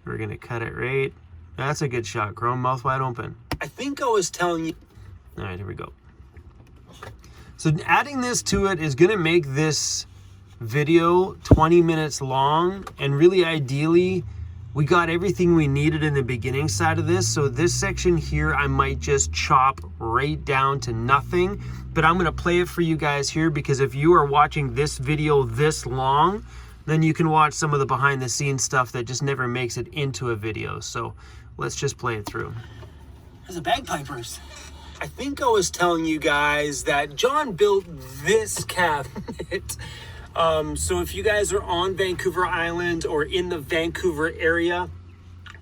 We're gonna cut it right. That's a good shot, Chrome, mouth wide open. I think I was telling you... All right, here we go. So adding this to it is gonna make this video 20 minutes long, and really ideally, we got everything we needed in the beginning side of this. So this section here, I might just chop right down to nothing, but I'm gonna play it for you guys here, because if you are watching this video this long, then you can watch some of the behind the scenes stuff that just never makes it into a video. So let's just play it through. There's the bagpipers. I think I was telling you guys that John built this cabinet. So if you guys are on Vancouver Island or in the Vancouver area,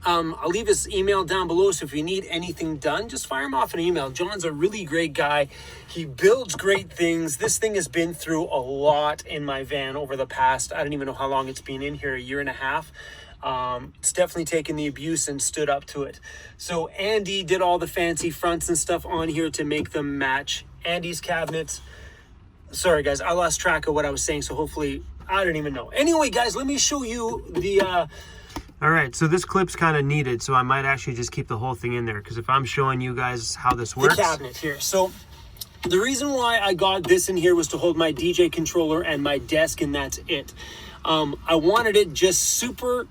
I'll leave his email down below, so if you need anything done, just fire him off an email. John's a really great guy. He builds great things. This thing has been through a lot in my van over the past, I don't even know how long it's been in here, 1.5 years. It's definitely taken the abuse and stood up to it. So Andy did all the fancy fronts and stuff on here to make them match Andy's cabinets. Sorry guys, I lost track of what I was saying, so hopefully, I don't even know. Anyway guys, let me show you the All right, so this clip's kind of needed, so I might actually just keep the whole thing in there, because if I'm showing you guys how this works. The cabinet here. So the reason why I got this in here was to hold my DJ controller and my desk, and that's it. I wanted it just super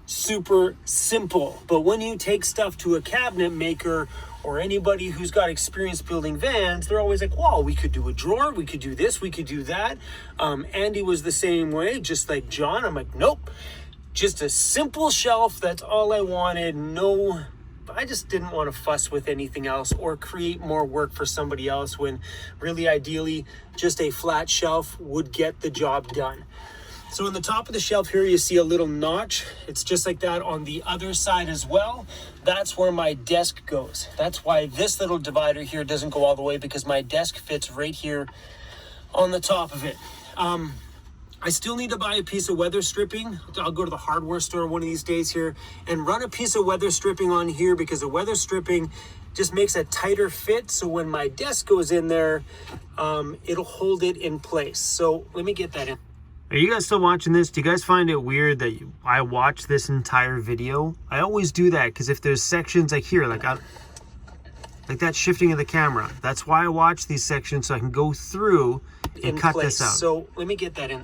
simple. But when you take stuff to a cabinet maker or anybody who's got experience building vans, they're always like, wow, we could do a drawer, we could do this, we could do that. Andy was the same way, just like John. I'm like, nope. Just a simple shelf, that's all I wanted. No, I just didn't want to fuss with anything else or create more work for somebody else, when really ideally just a flat shelf would get the job done. So on the top of the shelf here, you see a little notch. It's just like that on the other side as well. That's where my desk goes. That's why this little divider here doesn't go all the way, because my desk fits right here on the top of it. I still need to buy a piece of weather stripping. I'll go to the hardware store one of these days here and run a piece of weather stripping on here, because the weather stripping just makes a tighter fit. So when my desk goes in there, it'll hold it in place. So let me get that in. Are you guys still watching this? Do you guys find it weird that I watch this entire video? I always do that, because if there's sections like here, like that shifting of the camera, that's why I watch these sections, so I can go through and cut this out. So let me get that in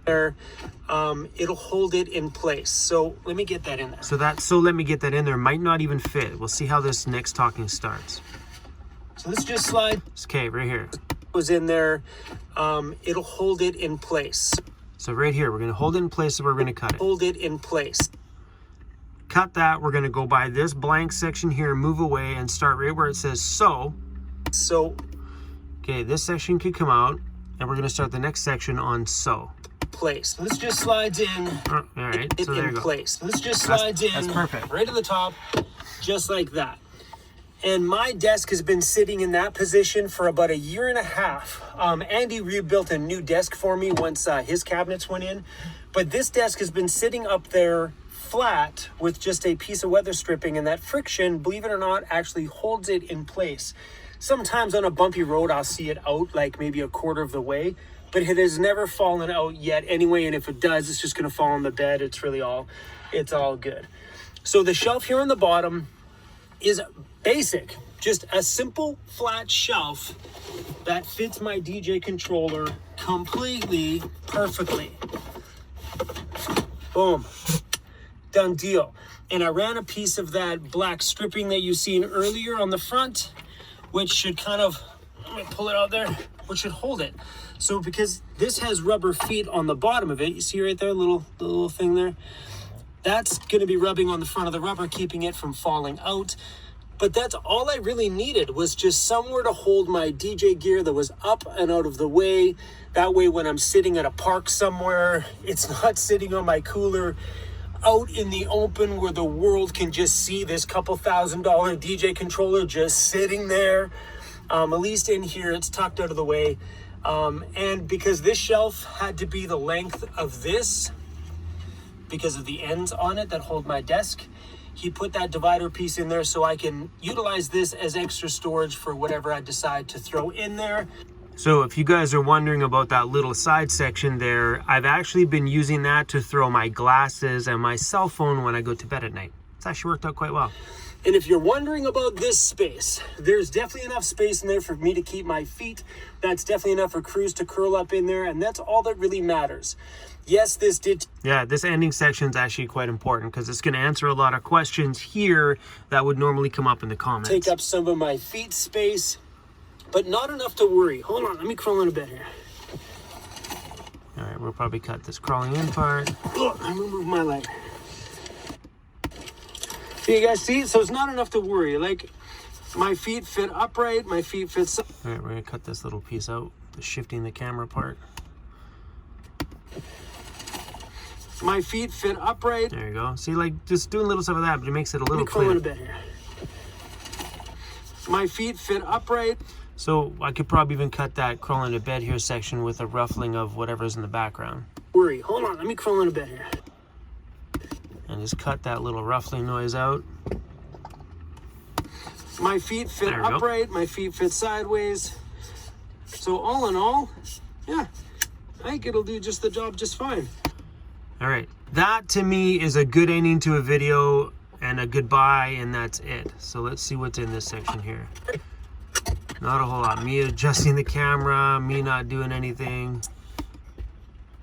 there. It'll hold it in place. So let me get that in there. So let me get that in there might not even fit. We'll see how this next talking starts. So let's just slide. Okay, right here. Was in there. It'll hold it in place. So right here, we're gonna hold it in place, so we're gonna cut it. Hold it in place. Cut that. We're gonna go by this blank section here, move away, and start right where it says so. So. Okay, this section could come out, and we're gonna start the next section on so. Place. This just slides in. All right, so there you go. Place. This just slides in. That's perfect. Right to the top, just like that. And my desk has been sitting in that position for about 1.5 years. Andy rebuilt a new desk for me once his cabinets went in, but this desk has been sitting up there flat with just a piece of weather stripping, and that friction, believe it or not, actually holds it in place. Sometimes on a bumpy road, I'll see it out like maybe 1/4 of the way, but it has never fallen out yet anyway. And if it does, it's just going to fall on the bed. It's all good. So the shelf here on the bottom is basic, just a simple flat shelf that fits my DJ controller completely perfectly. Boom, done deal. And I ran a piece of that black stripping that you seen earlier on the front, which should kind of, let me pull it out there, which should hold it. So because this has rubber feet on the bottom of it, you see right there, the little thing there, that's going to be rubbing on the front of the rubber, keeping it from falling out. But that's all I really needed, was just somewhere to hold my DJ gear that was up and out of the way. That way when I'm sitting at a park somewhere, it's not sitting on my cooler out in the open where the world can just see this couple $1,000 DJ controller just sitting there. At least in here, it's tucked out of the way. And because this shelf had to be the length of this, because of the ends on it that hold my desk, he put that divider piece in there so I can utilize this as extra storage for whatever I decide to throw in there. So if you guys are wondering about that little side section there, I've actually been using that to throw my glasses and my cell phone when I go to bed at night. It's actually worked out quite well. And if you're wondering about this space, there's definitely enough space in there for me to keep my feet. That's definitely enough for CRUZ to curl up in there, and that's all that really matters. Yes, this ending section is actually quite important, because it's going to answer a lot of questions here that would normally come up in the comments. Take up some of my feet space, but not enough to worry. Hold on, let me crawl in a bit here. All right, we'll probably cut this crawling in part. Look, I'm gonna move my leg. You guys see? So it's not enough to worry. Like, my feet fit upright, my feet fit... All right, we're gonna cut this little piece out, the shifting the camera part. My feet fit upright. There you go. See, like, just doing little stuff like that, but it makes it a little cleaner. A bit here. My feet fit upright. So I could probably even cut that crawl into bed here section with a ruffling of whatever's in the background. Worry. Hold on. Let me crawl in a bit here. And just cut that little ruffling noise out. My feet fit upright. My feet fit sideways. So all in all, yeah, I think it'll do just the job just fine. All right, that to me is a good ending to a video and a goodbye, and that's it. So let's see what's in this section here. Not a whole lot. Me adjusting the camera, me not doing anything.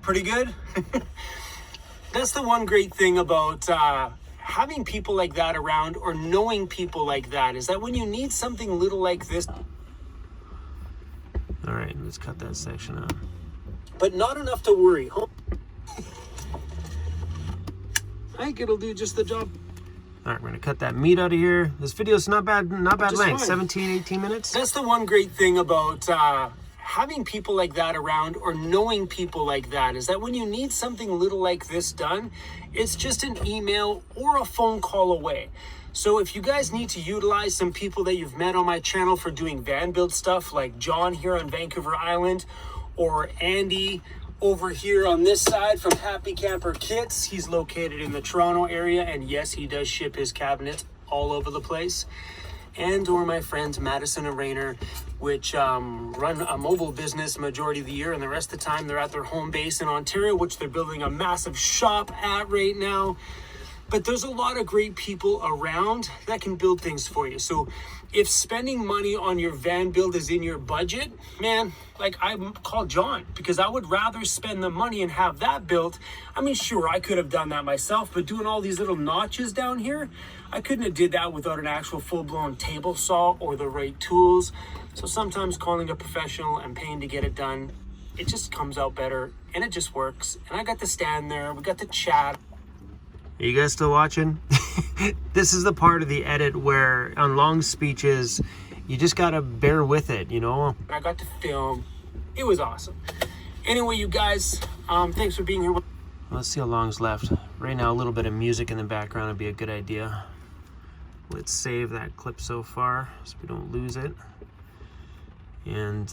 Pretty good. That's the one great thing about having people like that around, or knowing people like that, is that when you need something little like this. All right, let's cut that section out. But not enough to worry. I think it'll do just the job. All right, we're gonna cut that meat out of here. This video's not bad length, fine. 17, 18 minutes. That's the one great thing about having people like that around, or knowing people like that, is that when you need something little like this done, it's just an email or a phone call away. So if you guys need to utilize some people that you've met on my channel for doing van build stuff, like John here on Vancouver Island, or Andy over here on this side from Happy Camper Kits. He's located in the Toronto area, and yes, he does ship his cabinets all over the place. And or my friends Madison and Rayner, which run a mobile business majority of the year, and the rest of the time they're at their home base in Ontario, which they're building a massive shop at right now. But there's a lot of great people around that can build things for you. So if spending money on your van build is in your budget, man, like, I call John, because I would rather spend the money and have that built. I mean, sure, I could have done that myself, but doing all these little notches down here, I couldn't have did that without an actual full-blown table saw or the right tools. So sometimes calling a professional and paying to get it done, it just comes out better, and it just works. And I got to stand there, we got to chat. Are you guys still watching? This is the part of the edit where on long speeches, you just gotta bear with it, you know? I got to film. It was awesome. Anyway, you guys, thanks for being here. Let's see how long's left. Right now, a little bit of music in the background would be a good idea. Let's save that clip so far so we don't lose it. And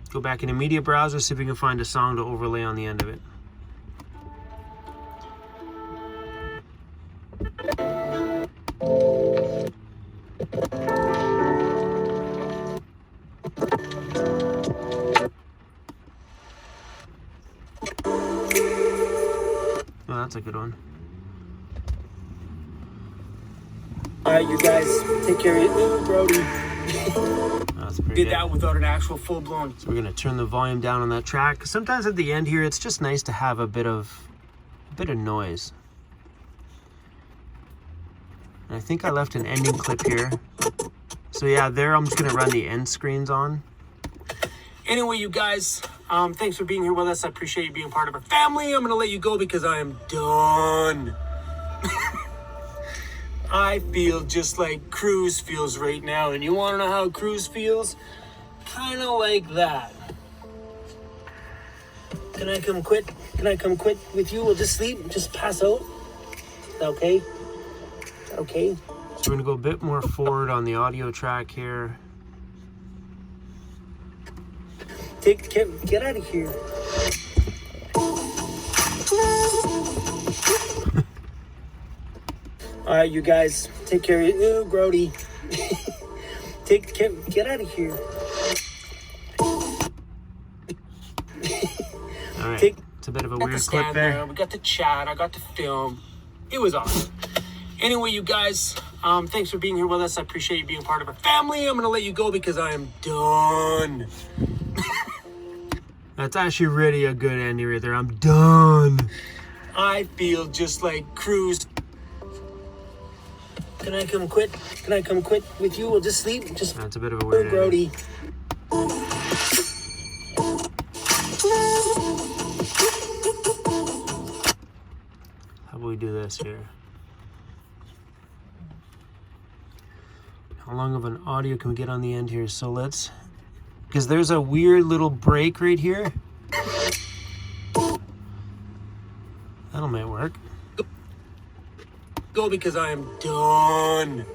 go back into media browser, see if we can find a song to overlay on the end of it. Oh, that's a good one. All right, you guys, take care of it. Brody. That's pretty Did good. that without an actual full-blown. So we're gonna turn the volume down on that track. Sometimes at the end here, it's just nice to have a bit of noise. And I think I left an ending clip here. So yeah, there I'm just gonna run the end screens on. Anyway, you guys, thanks for being here with us. I appreciate you being part of our family. I'm gonna let you go because I am done. I feel just like CRUZ feels right now. And you wanna know how CRUZ feels? Kinda like that. Can I come quit? Can I come quit with you? We'll just sleep, just pass out. Is that okay? Is that okay? So we're gonna go a bit more forward on the audio track here. Get out of here. All right, you guys, take care of it. Ooh, Grody. Get out of here. All right, it's a bit of a weird clip there. We got to chat, I got to film. It was awesome. Anyway, you guys, thanks for being here with us. I appreciate you being part of our family. I'm gonna let you go because I am done. That's actually really a good ending right there. I'm done. I feel just like CRUZ. Can I come quit? Can I come quit with you? We'll just sleep. Just That's a bit of a weird ending. Brody. How about we do this here? How long of an audio can we get on the end here? So let's, because there's a weird little break right here. That'll might work. Go because I am done.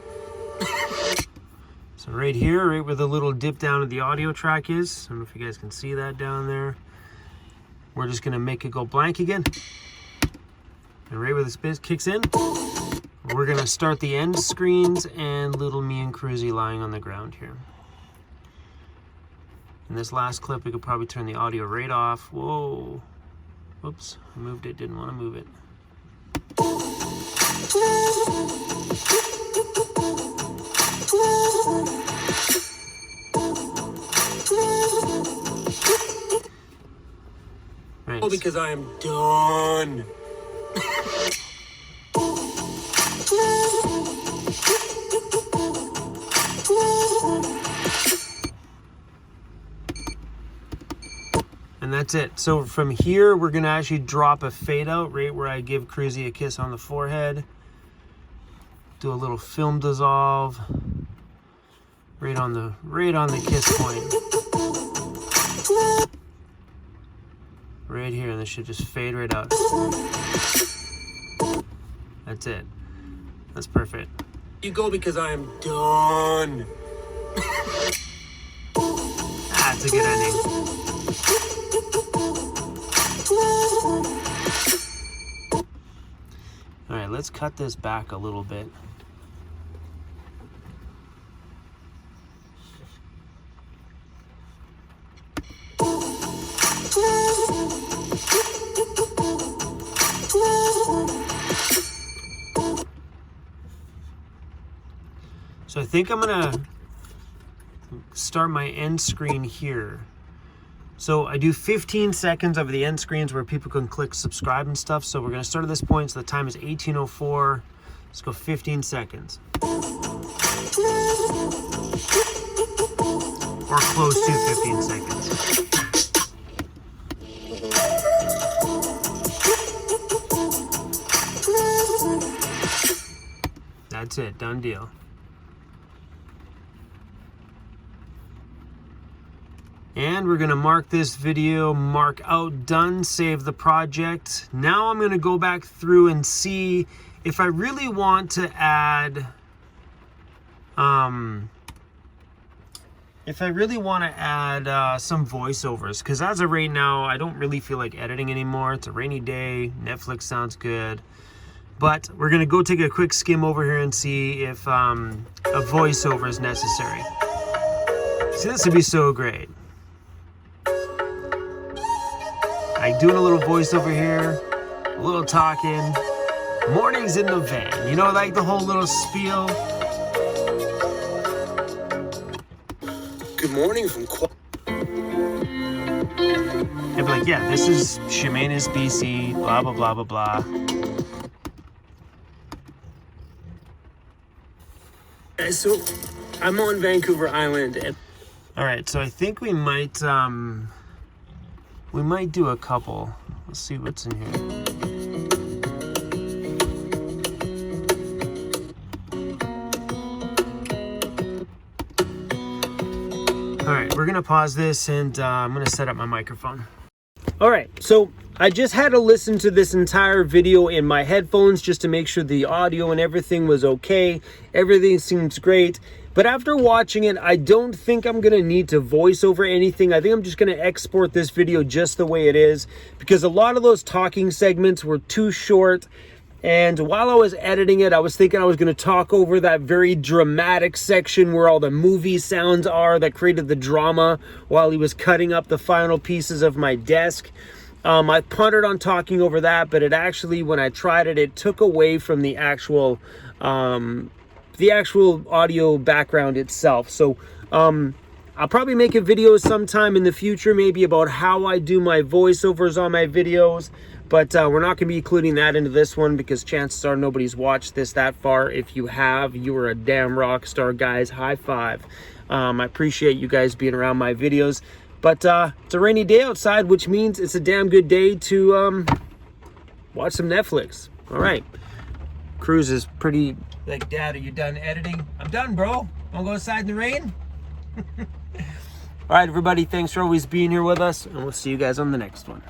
So right here, right where the little dip down of the audio track is, I don't know if you guys can see that down there. We're just gonna make it go blank again. And right where the space kicks in, we're gonna start the end screens and little me and CRUZ lying on the ground here. In this last clip, we could probably turn the audio right off. Whoa. Whoops, I moved it, didn't want to move it. Right. Oh, because I am done. And that's it. So from here, we're gonna actually drop a fade out right where I give CRUZ a kiss on the forehead. Do a little film dissolve right on the kiss point. Right here, and this should just fade right out. That's it. That's perfect. You go because I am done. That's a good ending. All right, let's cut this back a little bit. So I think I'm gonna start my end screen here. So I do 15 seconds of the end screens where people can click subscribe and stuff. So we're gonna start at this point. So the time is 18:04. Let's go 15 seconds. Or close to 15 seconds. That's it, done deal. And we're gonna mark this video, mark out done, save the project. Now I'm gonna go back through and see if I really want to add, some voiceovers, because as of right now, I don't really feel like editing anymore. It's a rainy day, Netflix sounds good. But we're gonna go take a quick skim over here and see if a voiceover is necessary. See, this would be so great. Like doing a little voiceover here, a little talking, mornings in the van, you know, like the whole little spiel. Good morning from I'd be like, yeah, this is Chemainus, BC, blah, blah, blah, blah, blah. So I'm on Vancouver Island. And All right, so I think we might do a couple. Let's see what's in here. All right, we're gonna pause this and I'm gonna set up my microphone. All right, so I just had to listen to this entire video in my headphones just to make sure the audio and everything was okay. Everything seems great. But after watching it, I don't think I'm gonna need to voice over anything. I think I'm just gonna export this video just the way it is, because a lot of those talking segments were too short. And while I was editing it, I was thinking I was gonna talk over that very dramatic section where all the movie sounds are that created the drama while he was cutting up the final pieces of my desk. I pondered on talking over that, but it actually, when I tried it, it took away from the actual audio background itself. So I'll probably make a video sometime in the future, maybe about how I do my voiceovers on my videos, but we're not going to be including that into this one because chances are nobody's watched this that far. If you have, you are a damn rock star, guys. High five. I appreciate you guys being around my videos, but it's a rainy day outside, which means it's a damn good day to watch some Netflix. All right. CRUZ is pretty like, Dad, are you done editing? I'm done, bro. Wanna go outside in the rain? All right, everybody, thanks for always being here with us, and we'll see you guys on the next one.